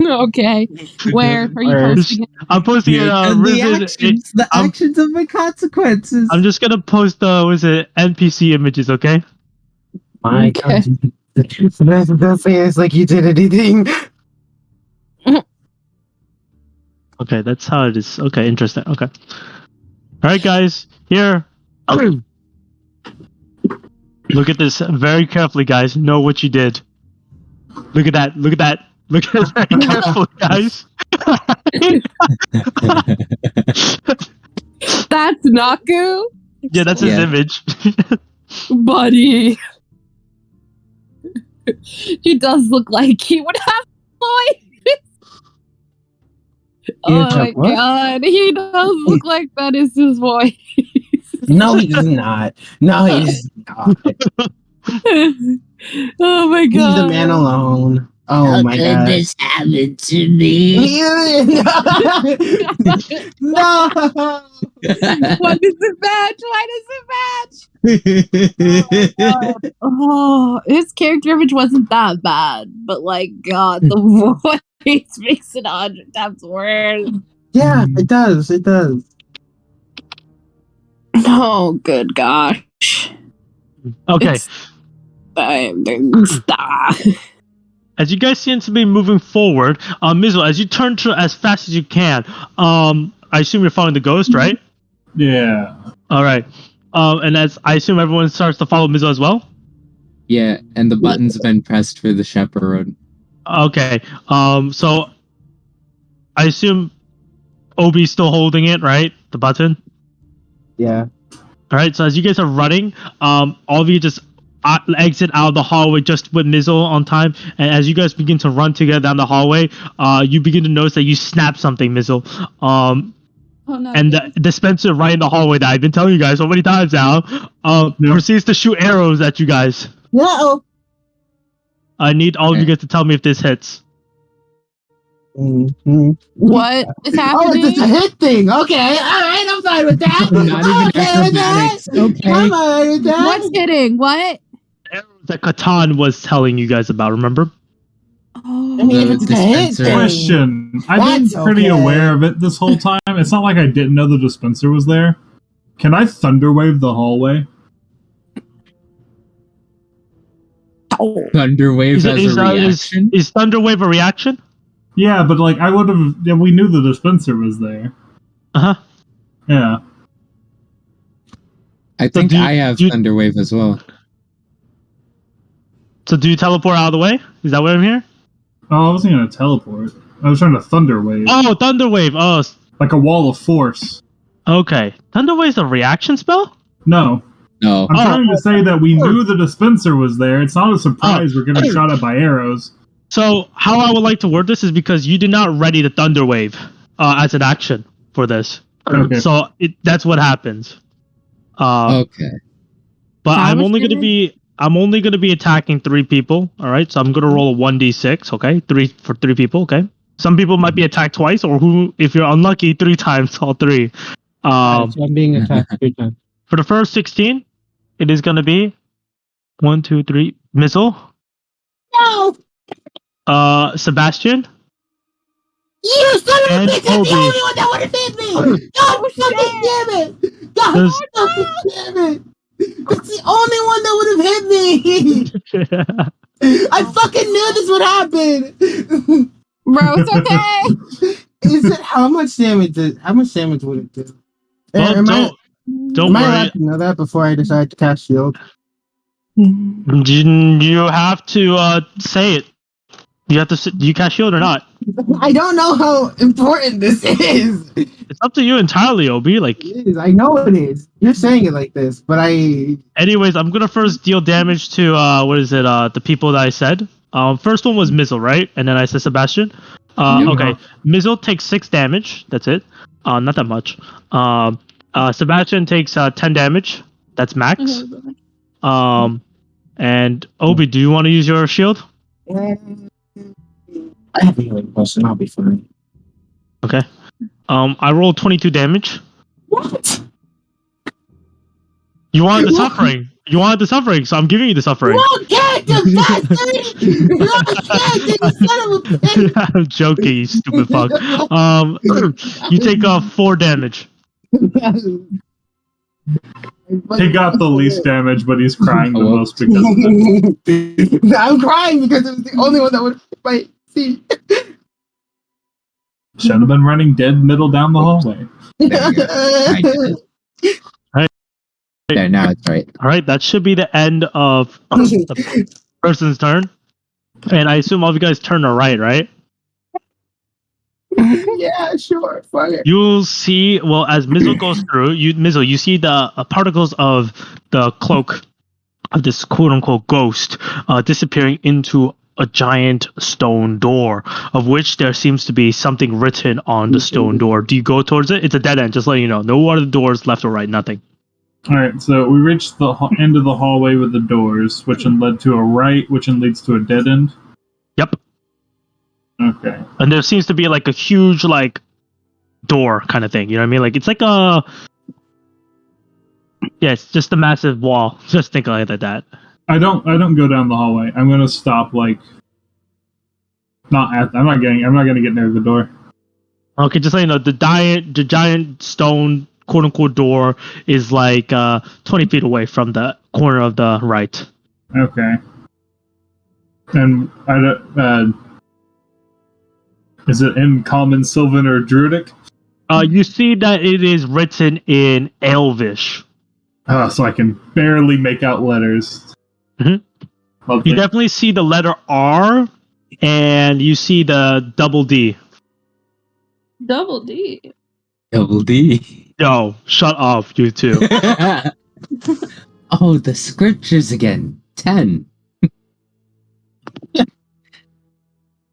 Okay. Where are you Where? posting it? I'm posting it. And the Risen- actions, the I'm- actions of my consequences. I'm just gonna post NPC images, okay? My Okay. God. Sebastian, don't say it's like you did anything. Okay, that's how it is. Okay, interesting. Okay. All right, guys. Here. Look at this very carefully, guys. Know what you did. Look at that. Look at that. Look at it very carefully, guys. That's Naku? Yeah, that's his Yeah. image. Buddy. He does look like he would have voice. Oh have my what? god, he does look like that is his voice. No, he's not. No, he's not. Oh my Leave god. the man alone. Oh my God. this happen to me? No. Why does it match? Why does it match? Oh, his character image wasn't that bad, but like, God, the voice makes it 100 times worse. Yeah, it does. It does. Oh, good gosh. Okay. It's time to stop. As you guys seem to be moving forward, Mizzle, as you turn to as fast as you can, I assume you're following the ghost, right? Yeah. All right. And as I assume everyone starts to follow Mizzle as well. Yeah, and the button's been pressed for the chaperone. Okay. So I assume Obi's still holding it, right? The button. Yeah. All right. So as you guys are running, all of you just exit out of the hallway just with Mizzle on time. And as you guys begin to run together down the hallway, you begin to notice that you snap something, Mizzle. oh no. And the dispenser right in the hallway that I've been telling you guys so many times now, proceeds to shoot arrows at you guys. No. I need all of you guys to tell me if this hits. Mm-hmm. What is Oh, happening? it's a hit thing. Okay, all right, I'm fine with that. Not even I'm okay with that. acrobatics. Okay. I'm fine with that. What's hitting? What? Arrows that Catan was telling you guys about, remember? Oh, I mean, if The it's a hit dispenser. thing. Question. I've been That's pretty okay. aware of it this whole time. It's not like I didn't know the dispenser was there. Can I thunderwave the hallway? Thunderwave as a reaction. Is Thunderwave a reaction? Yeah, but like I would have. Yeah, we knew the dispenser was there. Uh huh. Yeah. I think do you- I have do you- Thunderwave as well. So do you teleport out of the way? Is that what I'm hearing? Oh, I wasn't gonna teleport. I was trying to thunderwave, Oh, Thunderwave. Oh, like a wall of force. okay. Thunderwave's a reaction spell? No, No. I'm Oh. trying to say that we knew the dispenser was there. It's not a surprise we're getting shot at by arrows. So how I would like to word this is because you did not ready the Thunderwave as an action for this. Okay. So that's what happens. Okay. But How I'm much only gonna damage? be attacking 3 people. All right, so I'm gonna roll a 1d6. Okay, 3 people. Okay, some people might be attacked twice, or who, if you're unlucky, 3 times, all 3. Alright, so I'm being attacked 3 times. For the first 16, it is gonna be 1, 2, 3 missile. No! Sebastian You son of a And bitch! That's the Obi. only one that would have hit me! God fucking damn it! God There's- fucking damn it! That's the only one that would have hit me! I fucking knew this would happen! bro, it's okay. Is it how much damage would it do? Well, Am I, don't am I worry. allowed to know that before I decide to cast shield? You have to say it. You have to. Do you cast shield or not? I don't know how important this is. It's up to you entirely, Obi. Like, It is. I know it is. You're saying it like this, but anyways, I'm gonna first deal damage to the people that I said. First one was Mizzle, right? And then I said Sebastian. Yeah. Okay, Mizzle takes 6 damage. That's it. Not that much. Sebastian takes 10 damage. That's max. And Obi, do you want to use your shield? I have a healing potion. I'll be fine. Okay. I rolled 22 damage. What? You wanted the suffering. You wanted the suffering, so I'm giving you the suffering. Wrong character, bastard! Wrong character, you son of a bitch! I'm joking, you stupid fuck. You take 4 damage. He got the least damage, but he's crying the most because of it. I'm crying because it was the only one that would fight. See? Should have been running dead middle down the hallway. There you go. I did it. Right. There, now it's right. All right, that should be the end of the person's turn. And I assume all of you guys turn to right, right? Yeah, sure. Fuck it. You'll see, well, as Mizzle goes through, you see the particles of the cloak of this quote-unquote ghost disappearing into a giant stone door, of which there seems to be something written on the stone door. Do you go towards it? It's a dead end, just letting you know. No other doors left or right, nothing. Alright, so we reached the end of the hallway with the doors, which then led to a right, which then leads to a dead end. Yep. Okay. And there seems to be like a huge like door kind of thing. You know what I mean? Like it's like a it's just a massive wall. Just think like that. I don't go down the hallway. I'm gonna stop like I'm not gonna get near the door. Okay, just so you know, the giant stone quote unquote door is like 20 feet away from the corner of the right. Okay. And I don't is it in Common, Sylvan, or Druidic? You see that it is written in Elvish. So I can barely make out letters. Mhm. Lovely. You definitely see the letter R, and you see the double D. Double D. Double D. Yo, shut up, you two. Oh, the scriptures again. 10.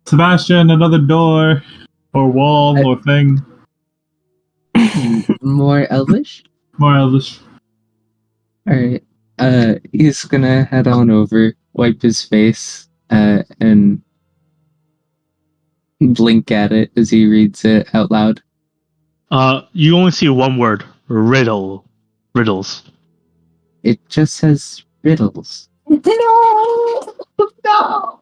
Sebastian, another door, or wall, or thing. More Elvish? More Elvish. Alright. He's gonna head on over, wipe his face, and blink at it as he reads it out loud. You only see one word: riddle. Riddles. It just says riddles. No! No!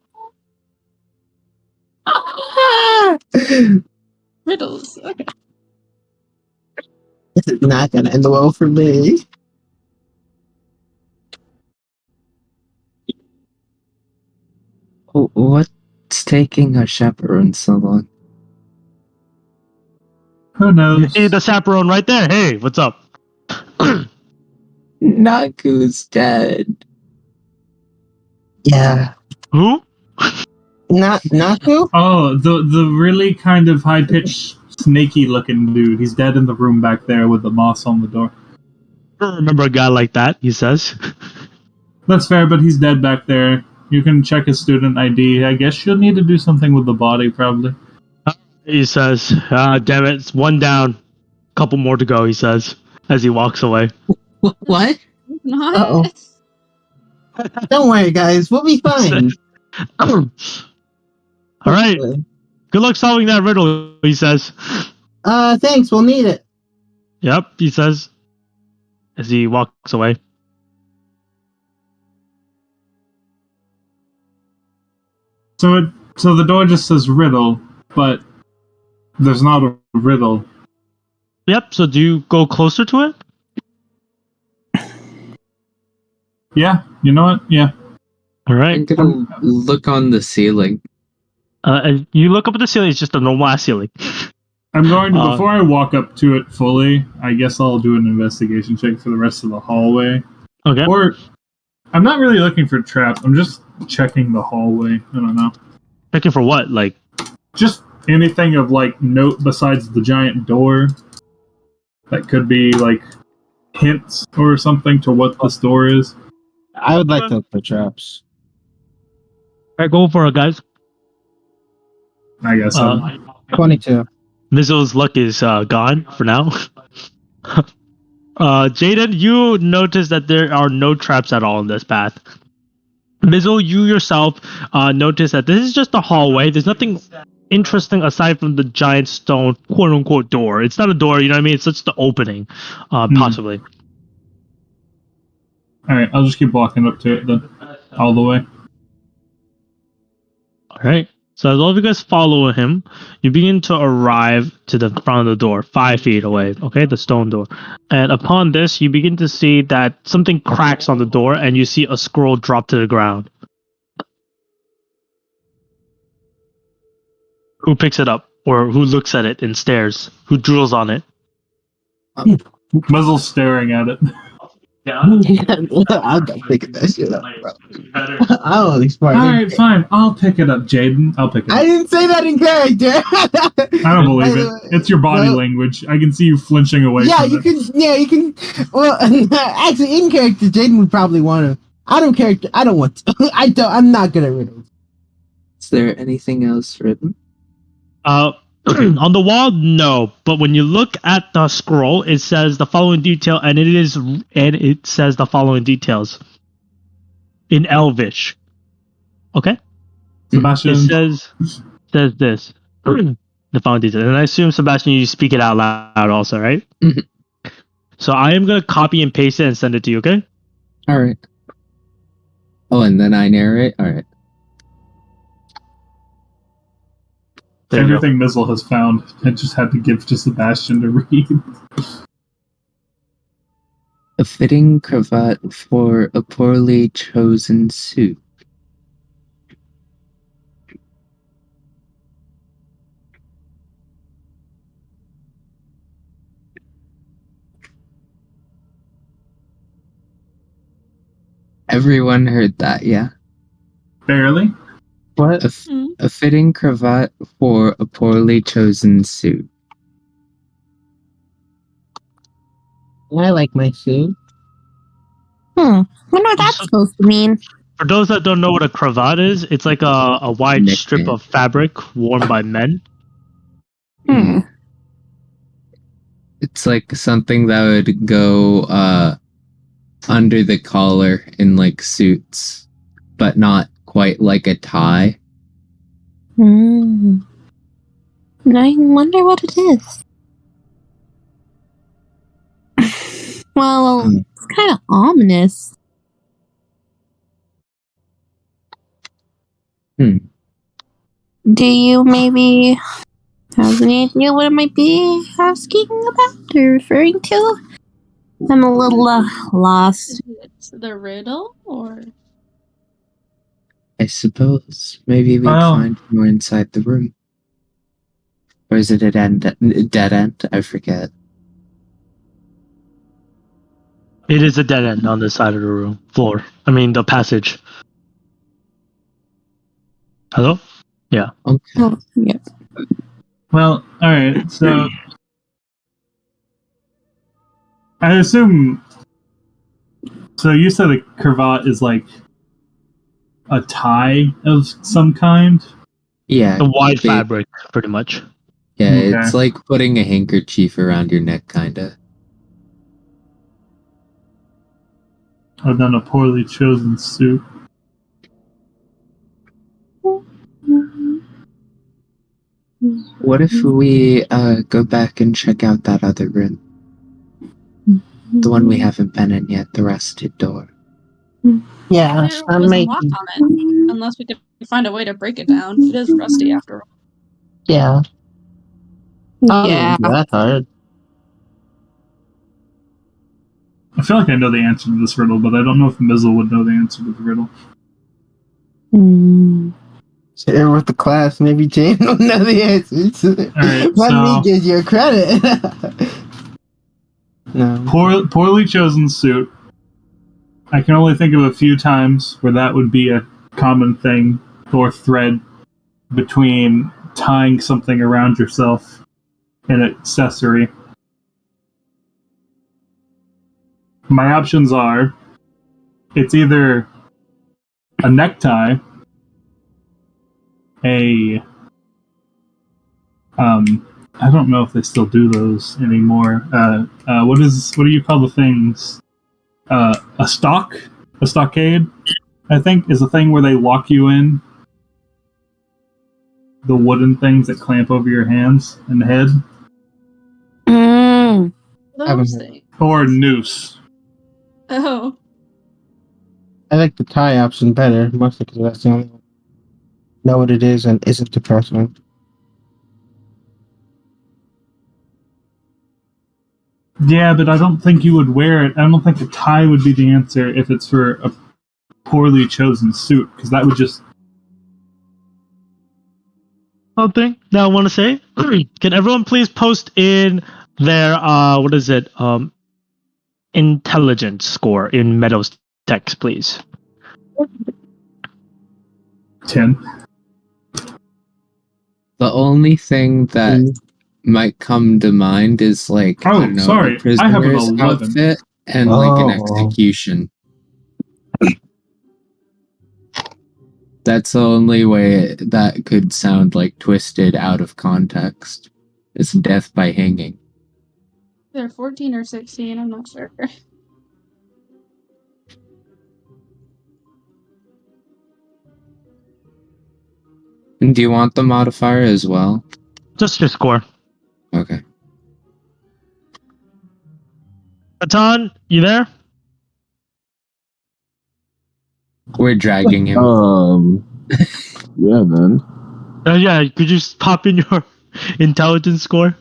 Riddles. Okay. This is not gonna end well for me. What's taking our chaperone so long? Who knows? Hey, the chaperone right there. Hey, what's up? Naku's dead. Yeah. Who? Not Naku? Oh, the really kind of high pitched, snaky looking dude. He's dead in the room back there with the moss on the door. I don't remember a guy like that. He says. That's fair, but he's dead back there. You can check his student ID. I guess you'll need to do something with the body, probably. He says, "Damn it, it's one down. Couple more to go." He says as he walks away. What? Not. Uh-oh. Don't worry, guys. We'll be fine. All right. Good luck solving that riddle. He says. Thanks. We'll need it. Yep. He says as he walks away. So the door just says riddle, but there's not a riddle. Yep. So do you go closer to it? Yeah, you know what? Yeah. All right. I'm gonna look on the ceiling. And you look up at the ceiling. It's just a normal ass ceiling. I'm going to, before I walk up to it fully, I guess I'll do an investigation check for the rest of the hallway. Okay. Or, I'm not really looking for traps, I'm just checking the hallway. I don't know. Checking for what? Like, just anything of, like, note besides the giant door. That could be, like, hints or something to what this door is. I would like to look for traps. all right, go for it, guys. I guess. 22. Mizzle's luck is gone for now. Jaden, you notice that there are no traps at all in this path. Mizzle, you yourself notice that this is just a hallway. There's nothing interesting aside from the giant stone quote-unquote door. It's not a door, you know what I mean? It's just the opening, possibly. Alright, I'll just keep walking up to it then. All the way. All right. So as all of you guys follow him, you begin to arrive to the front of the door, 5 feet away. Okay, the stone door. And upon this, you begin to see that something cracks on the door, and you see a scroll drop to the ground. Who picks it up, or who looks at it and stares? Who drools on it? Muzzle's staring at it. Yeah. I'm picking that shit up, bro. I don't expect Alright, fine. I'll pick it up, Jaden. I'll pick it up. I didn't say that in character. I don't believe it. It's your body language. I can see you flinching away Yeah, from you it. can. Yeah, you can. Well, actually, in character, Jaden would probably want to. I don't character. I don't want to. I don't. I'm not good at riddles. Is there anything else written? On the wall, no. But when you look at the scroll, it says the following detail, and it says the following details in Elvish. Okay. Sebastian. It says this. The following details, and I assume Sebastian, you speak it out loud also, right? Mhm. So I am gonna copy and paste it and send it to you. Okay. All right. Oh, and then I narrate. All right. There you go. Everything Mizzle has found, I just had to give to Sebastian to read. A fitting cravat for a poorly chosen suit. Everyone heard that, yeah? Barely. What? A fitting cravat for a poorly chosen suit. I like my suit. Wonder what that's supposed to mean. For those that don't know what a cravat is, it's like a wide Neckband. strip of fabric worn by men. It's like something that would go under the collar in like suits, but not quite like a tie. I wonder what it is. Well, it's kind of ominous. Do you maybe have any idea what it might be asking about or referring to? I'm a little lost. It's the riddle, or I suppose maybe we'd Well- find more inside the room. Or is it a dead end? I forget. It is a dead end on this side of the floor. I mean, the passage. Hello? Okay. Oh, yeah. Well, alright, so I assume so you said a cravat is like a tie of some kind? Yeah. The wide ba- fabric, pretty much. Yeah, Okay. it's like putting a handkerchief around your neck, kinda. Or then a poorly chosen suit. What if we go back and check out that other room? The one we haven't been in yet, the rusted door. Yeah, there I'm was a making. lock on it. Unless we could find a way to break it down. It is rusty after all. Yeah. Yeah. That hard. I feel like I know the answer to this riddle, but I don't know if Mizzle would know the answer to the riddle. Share with the class, maybe Jane will know the answers. Alright, Let so me give you credit. No. poorly chosen suit. I can only think of a few times where that would be a common thing or thread between tying something around yourself and an accessory. My options are it's either a necktie, I don't know if they still do those anymore. What do you call the things? A stockade, I think, is a thing where they lock you in. The wooden things that clamp over your hands and head, Those things. or noose. Oh. I like the tie option better, mostly because that's the only one. Know what it is and isn't depressing. Yeah, but I don't think you would wear it. I don't think a tie would be the answer if it's for a poorly chosen suit, because that would just. Something that I want to say. Can everyone please post in their intelligence score in Meadows text, please? 10. The only thing that might come to mind is like Oh, I don't know, sorry, a I have an prisoner's 11. outfit and like an Oh. execution. That's the only way that could sound like twisted out of context. It's death by hanging. They're 14 or 16, I'm not sure. And do you want the modifier as well? Just your score. Okay. Atan, you there? We're dragging him. Yeah, man. Yeah, could you just pop in your intelligence score?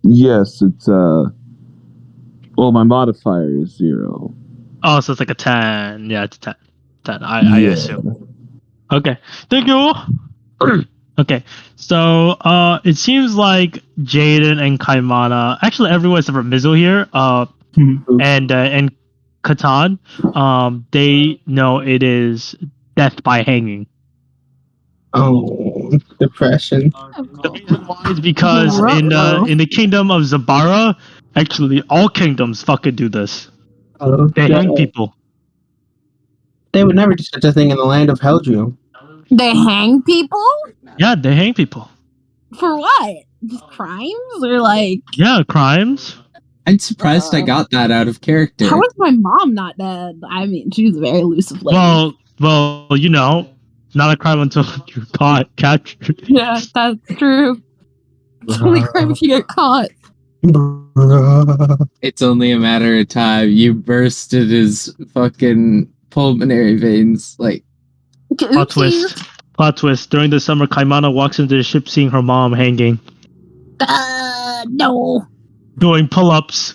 Yes, it's well, my modifier is 0. Oh, so it's like a 10. Yeah, it's a 10. 10, I assume. Okay. Thank you. Okay. So, it seems like Jaden and Kaimana, actually everyone except for Mizzle here, and Katan, they know it is death by hanging. Oh, depression. The reason why is because in the kingdom of Zabara, actually all kingdoms fucking do this. Oh, They hang people. They would never do such a thing in the land of Heldrew. They hang people? Yeah, they hang people. For what? Just crimes? Or like, Yeah, crimes. I'm surprised I got that out of character. how is my mom not dead? I mean, she's a very elusive lady. Well, not a crime until you're captured. Yeah, that's true. It's only crime if you get caught. It's only a matter of time. You bursted his fucking pulmonary veins. Like, Plot twist. Plot twist. During the summer, Kaimana walks into the ship seeing her mom hanging. No. Doing pull-ups.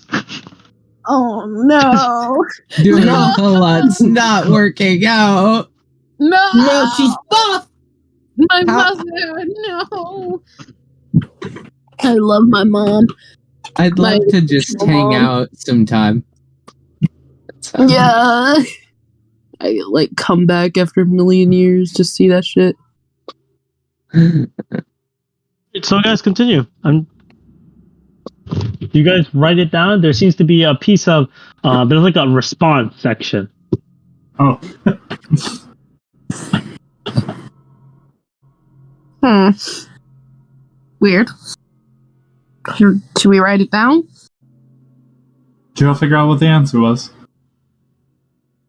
Oh, no. doing pull-ups, not working out. No. No, she's buff. My mother, no. I love my mom. I'd love to just hang out sometime. Yeah. I like come back after a million years to see that shit. So, guys, continue. You guys write it down. There seems to be a piece of there's like a response section. Oh. Weird. Should we write it down? Did you all figure out what the answer was?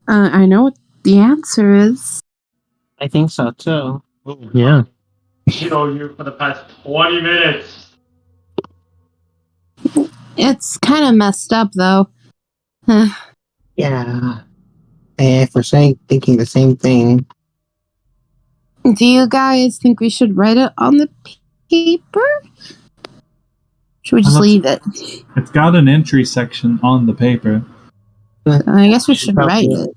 I know what the answer is. I think so too. Yeah. You for the past 20 minutes. It's kind of messed up, though. Yeah. If we're thinking the same thing. Do you guys think we should write it on the paper? Should we just leave it? It's got an entry section on the paper. I guess we should write it.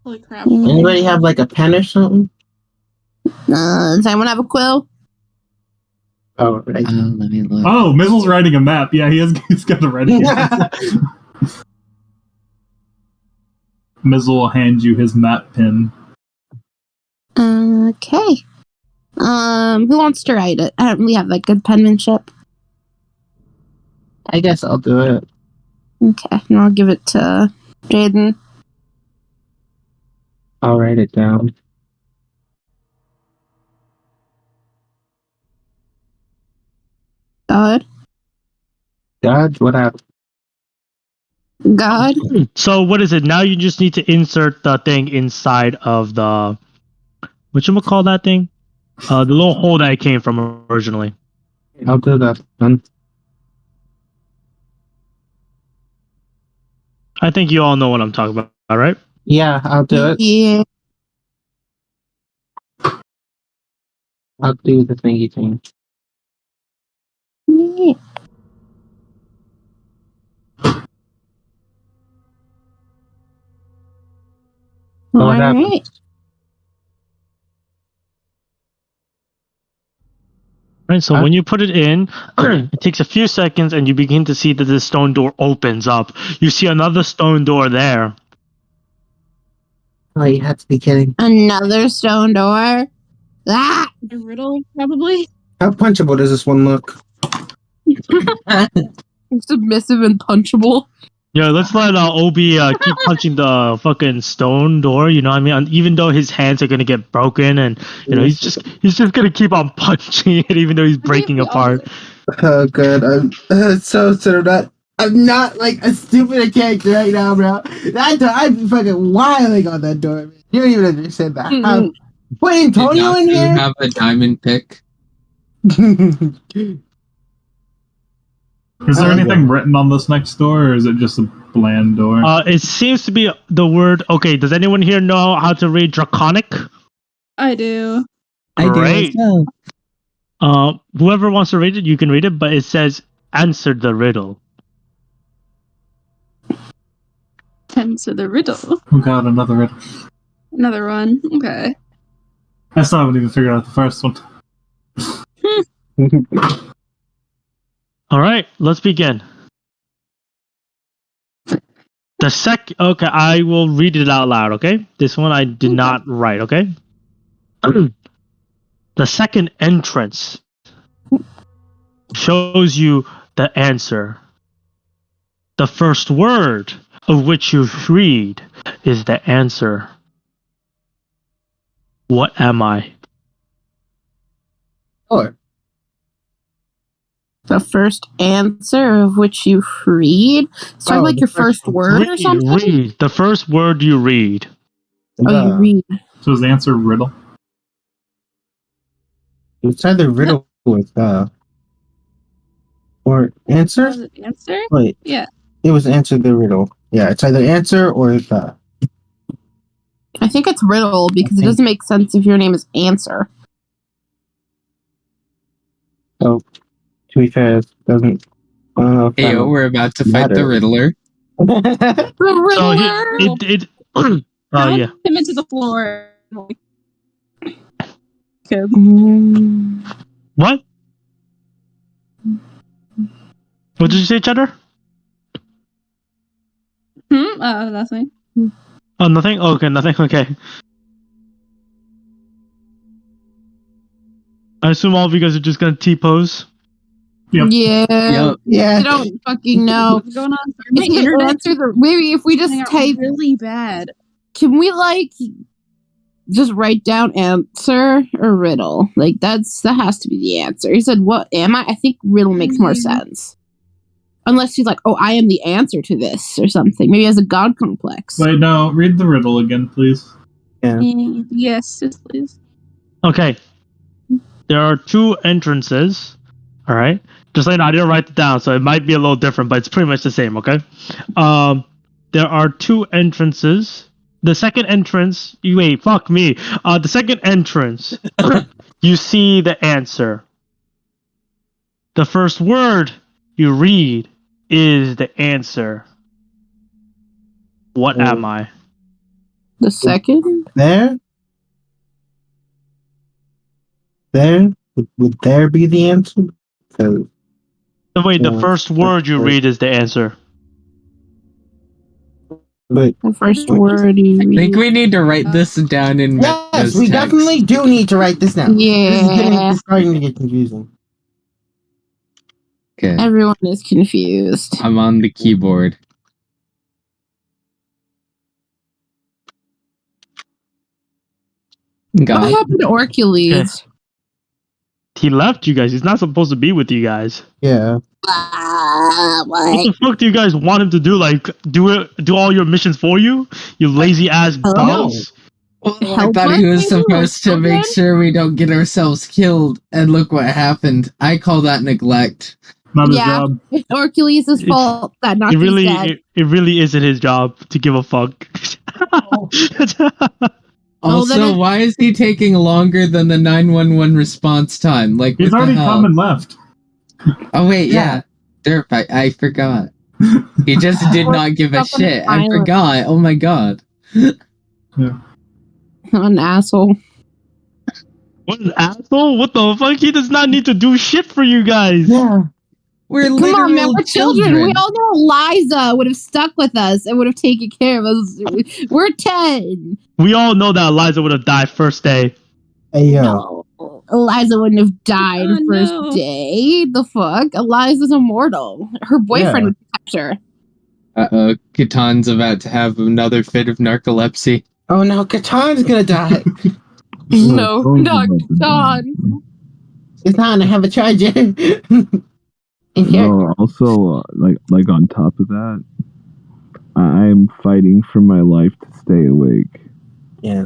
Holy crap. Anybody have like a pen or something? Does anyone have a quill? Oh, right. Let me look. Oh, Mizzle's writing a map. Yeah, he's got a writing. Mizzle will hand you his map pin. Okay. Who wants to write it? I don't really have like good penmanship. I guess I'll do it. Okay, and I'll give it to Jaden. I'll write it down. God. What happened? God. So what is it? Now you just need to insert the thing inside of the whatchamacall that thing? The little hole that it came from originally. I'll do that one. I think you all know what I'm talking about, right? Yeah, I'll do it. Yeah. I'll do the thingy thing. Yeah. What happened? Alright. Right, so when you put it in, it takes a few seconds and you begin to see that the stone door opens up. You see another stone door there. Oh, you have to be kidding. Another stone door. Ah! A riddle, probably. How punchable does this one look? Submissive and punchable. Yeah, let's let Obi keep punching the fucking stone door, you know what I mean? And even though his hands are gonna get broken and he's just gonna keep on punching it even though he's breaking apart. Oh good. I'm not like a stupid character right now, bro. That door, I'm fucking wiling on that door, man. You don't even understand that. Put Antonio in Did here? you have a diamond pick? Is there anything written on this next door, or is it just a bland door? It seems to be the word. Okay, does anyone here know how to read Draconic? I do. Great. Whoever wants to read it, you can read it, but it says, answer the riddle. Answer the riddle. Oh god, another riddle. Another one. Okay. I still haven't even figured out the first one. All right, let's begin. Okay, I will read it out loud, okay? This one I did not write, okay? The second entrance shows you the answer. The first word of which you read is the answer. What am I? Or The first answer of which you read? So like your first word or something? Read. The first word you read. Oh, you read. So is the answer riddle? It's either riddle or or answer. Was it answer? Wait, Yeah. it was answer the riddle. Yeah, it's either answer or the. I think it's riddle because it doesn't make sense if your name is Answer. So, to be fair, it doesn't. I don't know if Hey, we're about to fight the Riddler. The So Riddler! oh yeah. Him into the floor. Good. What? What did you say, Cheddar? Nothing. Oh, nothing? Oh, okay, nothing. Okay. I assume all of you guys are just gonna T-pose. Yep. Yeah. Yep. Yeah. I don't fucking know. What's going on? Is the internet maybe if we just type really bad. can we like just write down answer or riddle? Like that has to be the answer. He said, "What am I?" I think riddle makes more sense. Unless he's like, "Oh, I am the answer to this" or something. Maybe he has a god complex. Wait, no. Read the riddle again, please. Yeah. Yes, please. Okay. There are two entrances. All right. Just like I didn't write it down, so it might be a little different, but it's pretty much the same. Okay. There are two entrances. The second entrance. Wait, fuck me. The second entrance. You see the answer. The first word you read is the answer. What am I? The second? There? Would there be the answer? So, Wait, the first word you read is the answer. but The first word you I read. think we need to write this down in yes, Meta's we text. definitely do need to write this down. Yeah. This is starting to get confusing. Okay. Everyone is confused. I'm on the keyboard. What God. happened to Orcules? He left you guys. He's not supposed to be with you guys. Yeah. What the fuck do you guys want him to do? Like, do all your missions for you? You lazy ass dogs. Well, I Help thought us, he was maybe, supposed to make sure we don't get ourselves killed, and look what happened. I call that neglect. Not his Yeah. job. It's Orcules' fault that It Naki's really, dead. it really isn't his job to give a fuck. Also, then why is he taking longer than the 911 response time? Like, He's what the already hell? come and left. Oh wait, Yeah. yeah. Derp, I forgot. He just did not give a Stuck on the shit. I island. forgot. Oh my god. I'm an asshole. What an asshole! What the fuck? He does not need to do shit for you guys. Yeah. We're Come literal on, man. We're children. We all know Eliza would have stuck with us and would have taken care of us. We're 10. We all know that Eliza would have died first day. Hey, yo. No. Eliza wouldn't have died Oh, first no. day. The fuck? Eliza's immortal. Her boyfriend Yeah. would protect her. Uh-oh, Katan's about to have another fit of narcolepsy. Oh no, Katan's gonna die. No, not John. Katan, I have a charger. In here. No, also, like on top of that, I'm fighting for my life to stay awake. Yeah.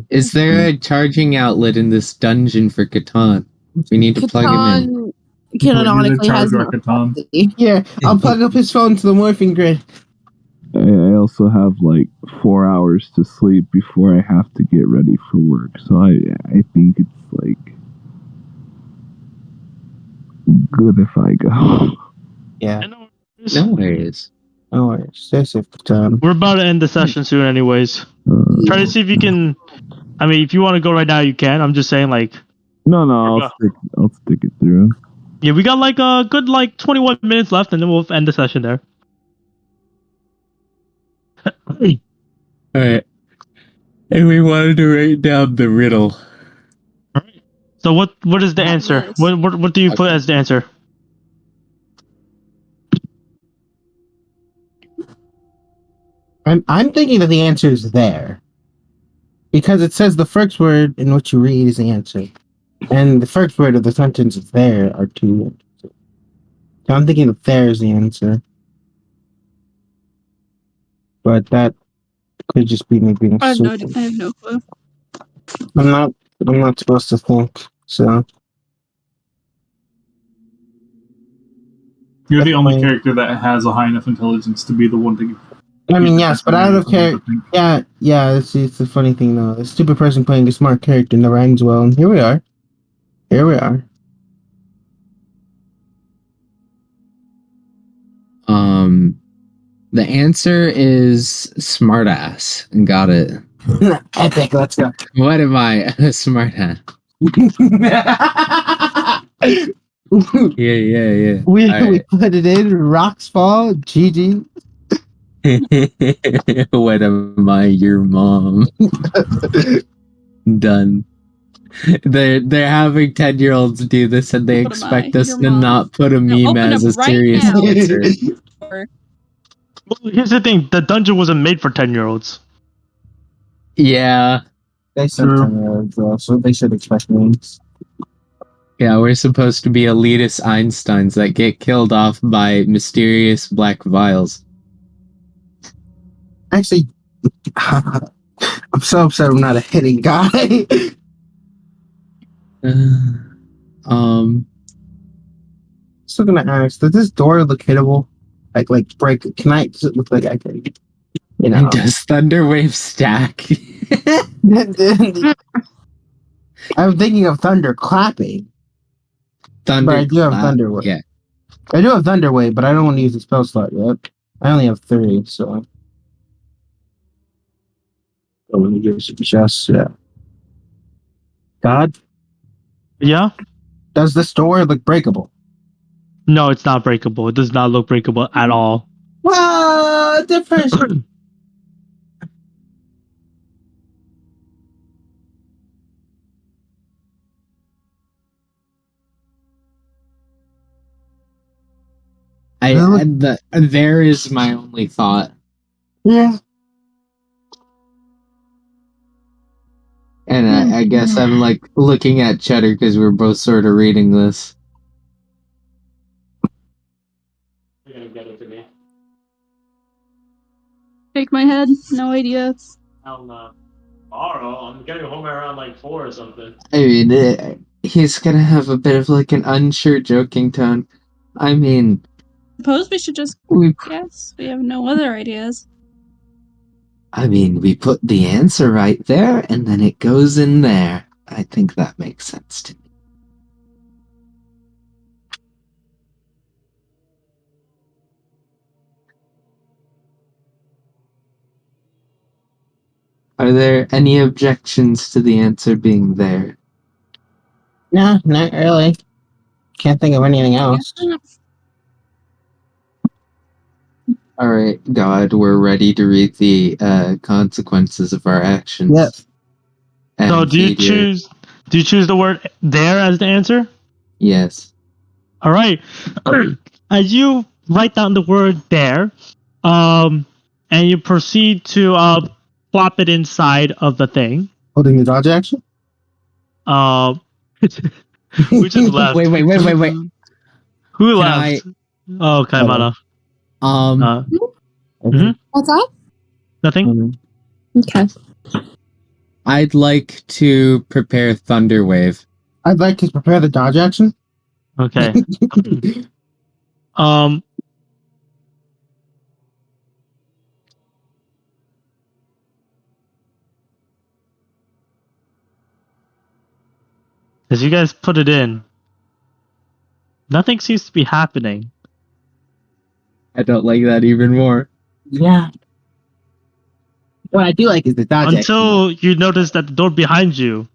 Is there a charging outlet in this dungeon for Katan? We need to plug him in. Catan canonically has no Katan. empathy. Here, I'll plug up his phone to the morphing grid. I also have like 4 hours to sleep before I have to get ready for work, so I think it's like good if I go. Yeah. No worries. No worries. That's it, Katan. We're about to end the session soon, anyways. Try to see if you can. I mean, if you want to go right now, you can. I'm just saying, like, No, I'll stick it through. yeah, we got like a good 21 minutes left, and then we'll end the session there. Alright. And we wanted to write down the riddle. So what is the answer? Yes. What do you put as the answer? I'm thinking that the answer is there. Because it says the first word in what you read is the answer. And the first word of the sentence is there are two answers. So I'm thinking that there is the answer. But that could just be me being I have stupid. no clue. I'm not supposed to think. So You're the only Fine. character that has a high enough intelligence to be the one to. I mean, yes, but out of character. Yeah. It's the funny thing though. A stupid person playing a smart character never ends well, and here we are. The answer is smartass. Got it. Epic. Let's go. What am I? A smartass. Yeah. We Alright. put it in. Rocks fall. GG. What am I? Your mom. Done. They're having 10-year-olds do this, and they What am expect I? us Your to mom. not put a No, meme open as up a right serious now. answer. Well, here's the thing: the dungeon wasn't made for 10-year-olds. Yeah, They said True. 10-year-olds, so they should expect names. yeah, we're supposed to be elitist Einsteins that get killed off by mysterious black vials. Actually, I'm so upset I'm not a hitting guy. Still gonna ask, does this door look hittable? Like break? Can I? Does it look like I can? You know. Does Thunderwave stack? I'm thinking of thunder clapping. Thunder. But I do have Thunderwave. Yeah. I do have Thunderwave, but I don't want to use the spell slot yet. I only have 3, so. Let me give it just. God, Yeah? does this door look breakable? No, it's not breakable. It does not look breakable at all. Well, different. There is my only thought. Yeah. And I guess I'm like looking at Cheddar because we're both sort of reading this. You're gonna get it to me. Shake my head. No idea. Hell no. Tomorrow, I'm getting home around like 4 or something. I mean, he's gonna have a bit of like an unsure joking tone. I mean, Suppose we should just we guess. We have no other ideas. we put the answer right there, and then it goes in there. I think that makes sense to me. Are there any objections to the answer being there? No, not really. Can't think of anything else. All right, God, we're ready to read the consequences of our actions. Yep. And So do you feed your- choose the word there as the answer? Yes. All right. As you write down the word there, and you proceed to plop it inside of the thing. Holding the dodge action? We just left. Wait. Who Can left? Oh, Kaimana. What's up? Nothing? Okay. I'd like to prepare Thunderwave. I'd like to prepare the dodge action. Okay. As you guys put it in, nothing seems to be happening. I don't like that even more. Yeah. What I do like is the dodge action. Until you notice that the door behind you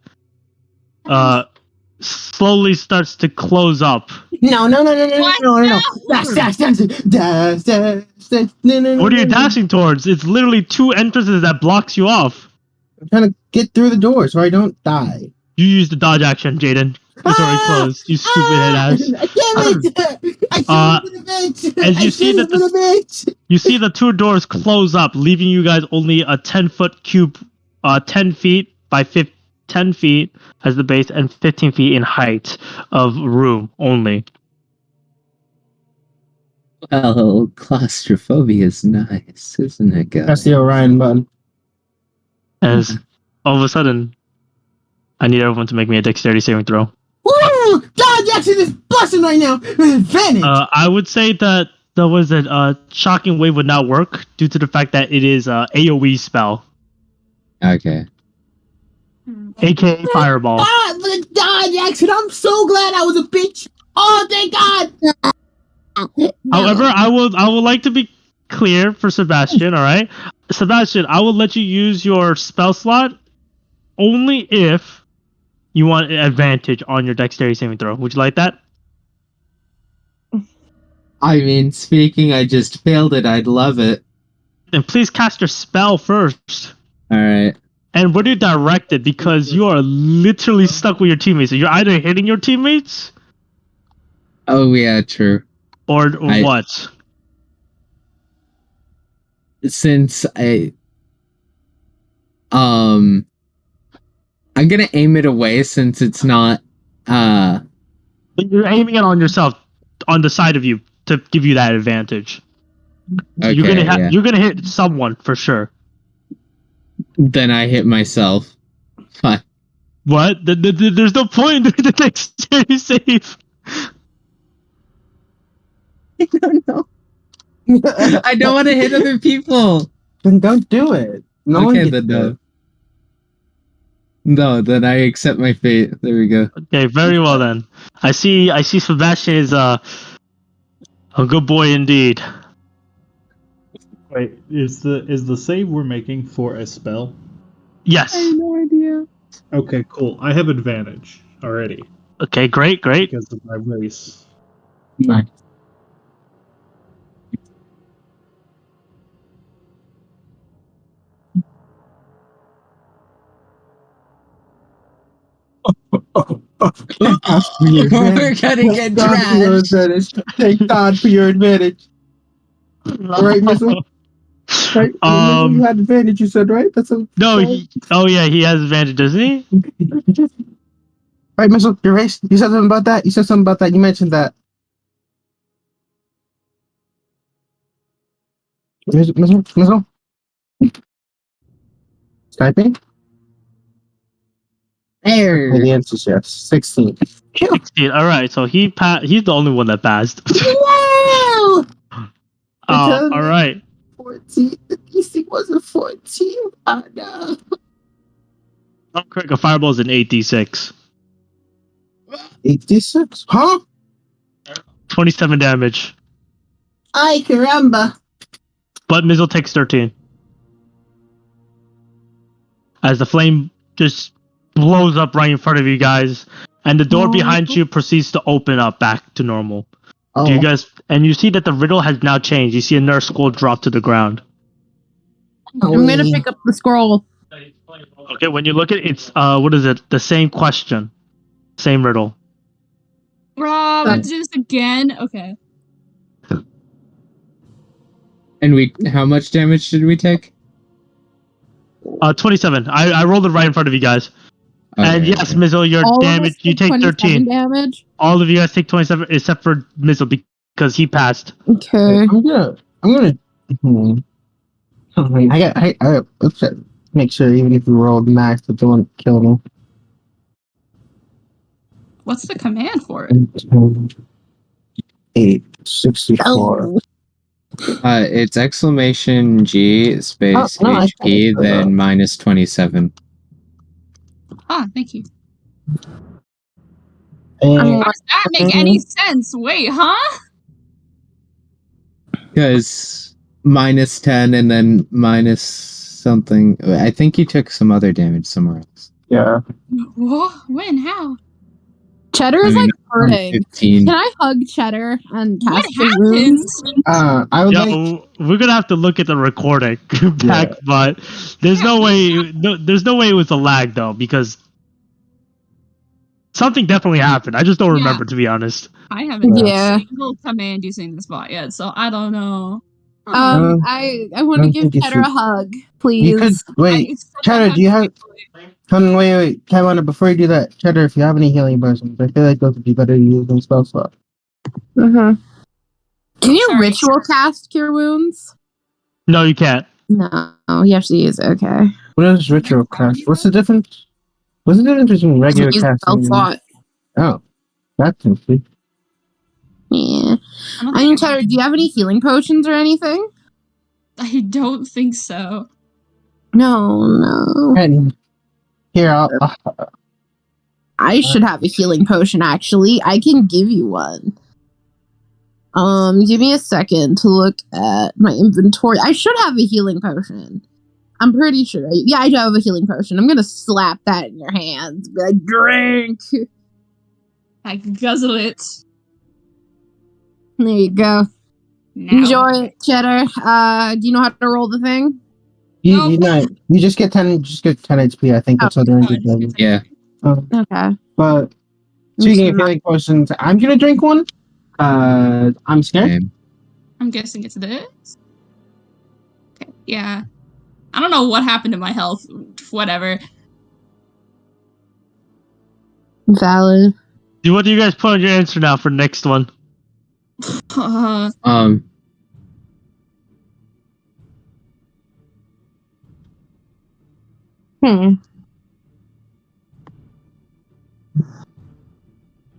slowly starts to close up. No. Dash. No. What are you dashing towards? It's literally 2 entrances that blocks you off. I'm trying to get through the door so I don't die. You use the dodge action, Jaden. It's already closed. You stupid head ass. As you see that you see the 2 doors close up, leaving you guys only a 10-foot cube, 10 feet by 10 feet as the base and 15 feet in height of room only. Well, claustrophobia is nice, isn't it, guys? That's the Orion button. As all of a sudden, I need everyone to make me a dexterity saving throw. Woo! God Jackson is busting right now with advantage. I would say that shocking wave would not work due to the fact that it is AoE spell, Okay. aka fireball. God Jackson, I'm so glad I was a bitch. Oh, thank God. However, I would like to be clear for Sebastian. All right, Sebastian, I will let you use your spell slot only if you want an advantage on your dexterity saving throw. Would you like that? I mean, speaking, I just failed it. I'd love it. Then please cast your spell first. All right. And where do you direct it? Because you are literally stuck with your teammates. So you're either hitting your teammates Oh yeah, true. or what? Since I'm gonna aim it away since it's not. But you're aiming it on yourself, on the side of you, to give you that advantage. So Okay, you're gonna hit someone for sure. Then I hit myself. Fine. What? There's no point in the dexterity save. I don't know. I don't want to hit other people. Then don't do it. No one Okay, gets then to. no. No, then I accept my fate. There we go. Okay, very well then. I see Sebastian is a good boy indeed. Wait, is the save we're making for a spell? Yes. no idea. Okay, cool. I have advantage already Okay, great. because of my race. Nice. We're gonna get trashed. Thank God for your advantage. All right, Missile? Right? You had advantage, you said, right? That's a No, he has advantage, doesn't he? Right, Missile, your race. You said something about that? You mentioned that. Missile? Skyping? There. The answer is yes. 16. 16. All right, so he's the only one that passed. Wow! All right. 14. The DC wasn't 14. Oh, no. I'm correct. A fireball is an 8d6. 86? Huh? 27 damage. Ay, caramba. But Mizzle takes 13. As the flame just blows up right in front of you guys, and the door behind you proceeds to open up back to normal. Oh. You guys, and you see that the riddle has now changed. You see a nurse scroll drop to the ground. I'm gonna pick up the scroll. Okay, when you look at it, it's what is it? The same question, same riddle. Rob, let's do this again. Okay. And how much damage did we take? 27. I rolled it right in front of you guys. And Okay. yes, Mizzle, your All of us damage, you take 27 13. damage. All of you guys take 27 except for Mizzle because he passed. Okay. I'm gonna. I let's make sure even if we rolled max, that they won't kill me. What's the command for it? 864. It's exclamation G space Oh, no, I HP, thought it was, then minus 27. Ah, thank you. And How does that make any sense? Wait, huh? Because minus 10 and then minus something. I think you took some other damage somewhere else. yeah, What? When? How? Cheddar is like hurting. 15. Can I hug Cheddar and What cast the wounds? happened? I would Yeah, like. we're gonna have to look at the recording back, but there's no way. There's no way it was a lag though, because something definitely happened. I just don't remember, to be honest. I haven't Yeah. done a single command using this bot yet, so I don't know. I want to don't give think you Cheddar a should- hug, You please. could wait, Cheddar. Do you have? Hold on, wait. Kevin, before you do that, Cheddar, if you have any healing potions, I feel like those would be better to use than spell slot. Mm-hmm. Can you Sorry, ritual cast cure wounds? No, you can't. No, you have to use it. Okay. What is ritual cast? What's the difference? What's the difference between regular Use casting? spell slot. Oh, that's interesting. Yeah. I don't I mean, think Tyler, do you have any healing potions or anything? I don't think so. No. And here, I should have a healing potion, actually. I can give you one. Give me a second to look at my inventory. I should have a healing potion. I'm pretty sure. Yeah, I do have a healing potion. I'm gonna slap that in your hands. Be like, drink! I can guzzle it. There you go. Now. Enjoy it, Cheddar. Do you know how to roll the thing? you just get 10 HP. I think that's what the ranger does. Yeah. Okay. But speaking of healing potions, I'm gonna drink one. I'm scared. Same. I'm guessing it's this. Okay, yeah. I don't know what happened to my health. Whatever. Valid. What do you guys put on your answer now for next one?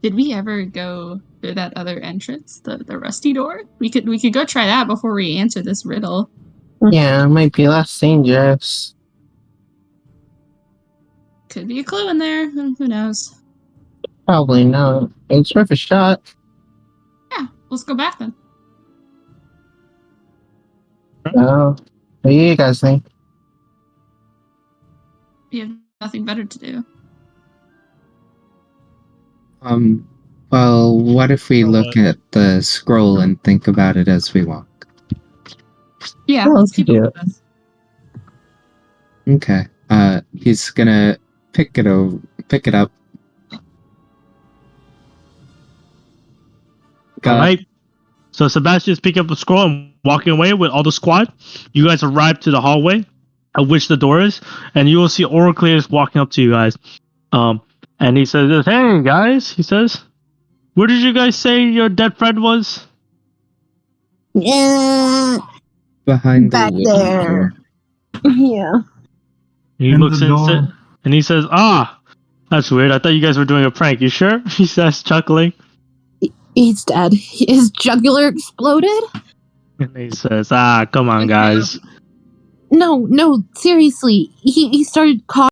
Did we ever go through that other entrance, the rusty door? We could go try that before we answer this riddle. Yeah, it might be less dangerous. Could be a clue in there. Who knows? Probably not. It's worth a shot. Yeah, let's go back then. What do you guys think? We have nothing better to do. Well, what if we look at the scroll and think about it as we walk? Yeah, Well, let's keep yeah. it with us. Okay. He's gonna pick it up. Alright. So Sebastian's picking up the scroll and walking away with all the squad. You guys arrive to the hallway at which the door is, and you will see Oracleus walking up to you guys. And he says, "Hey guys," he says, "where did you guys say your dead friend was?" Yeah. Behind Back the there. Yeah. He In looks the door. and he says, "Ah, that's weird. I thought you guys were doing a prank. You sure?" He says, chuckling. He's dead. His jugular exploded? And he says, "Ah, come on, guys." No, seriously. He started coughing.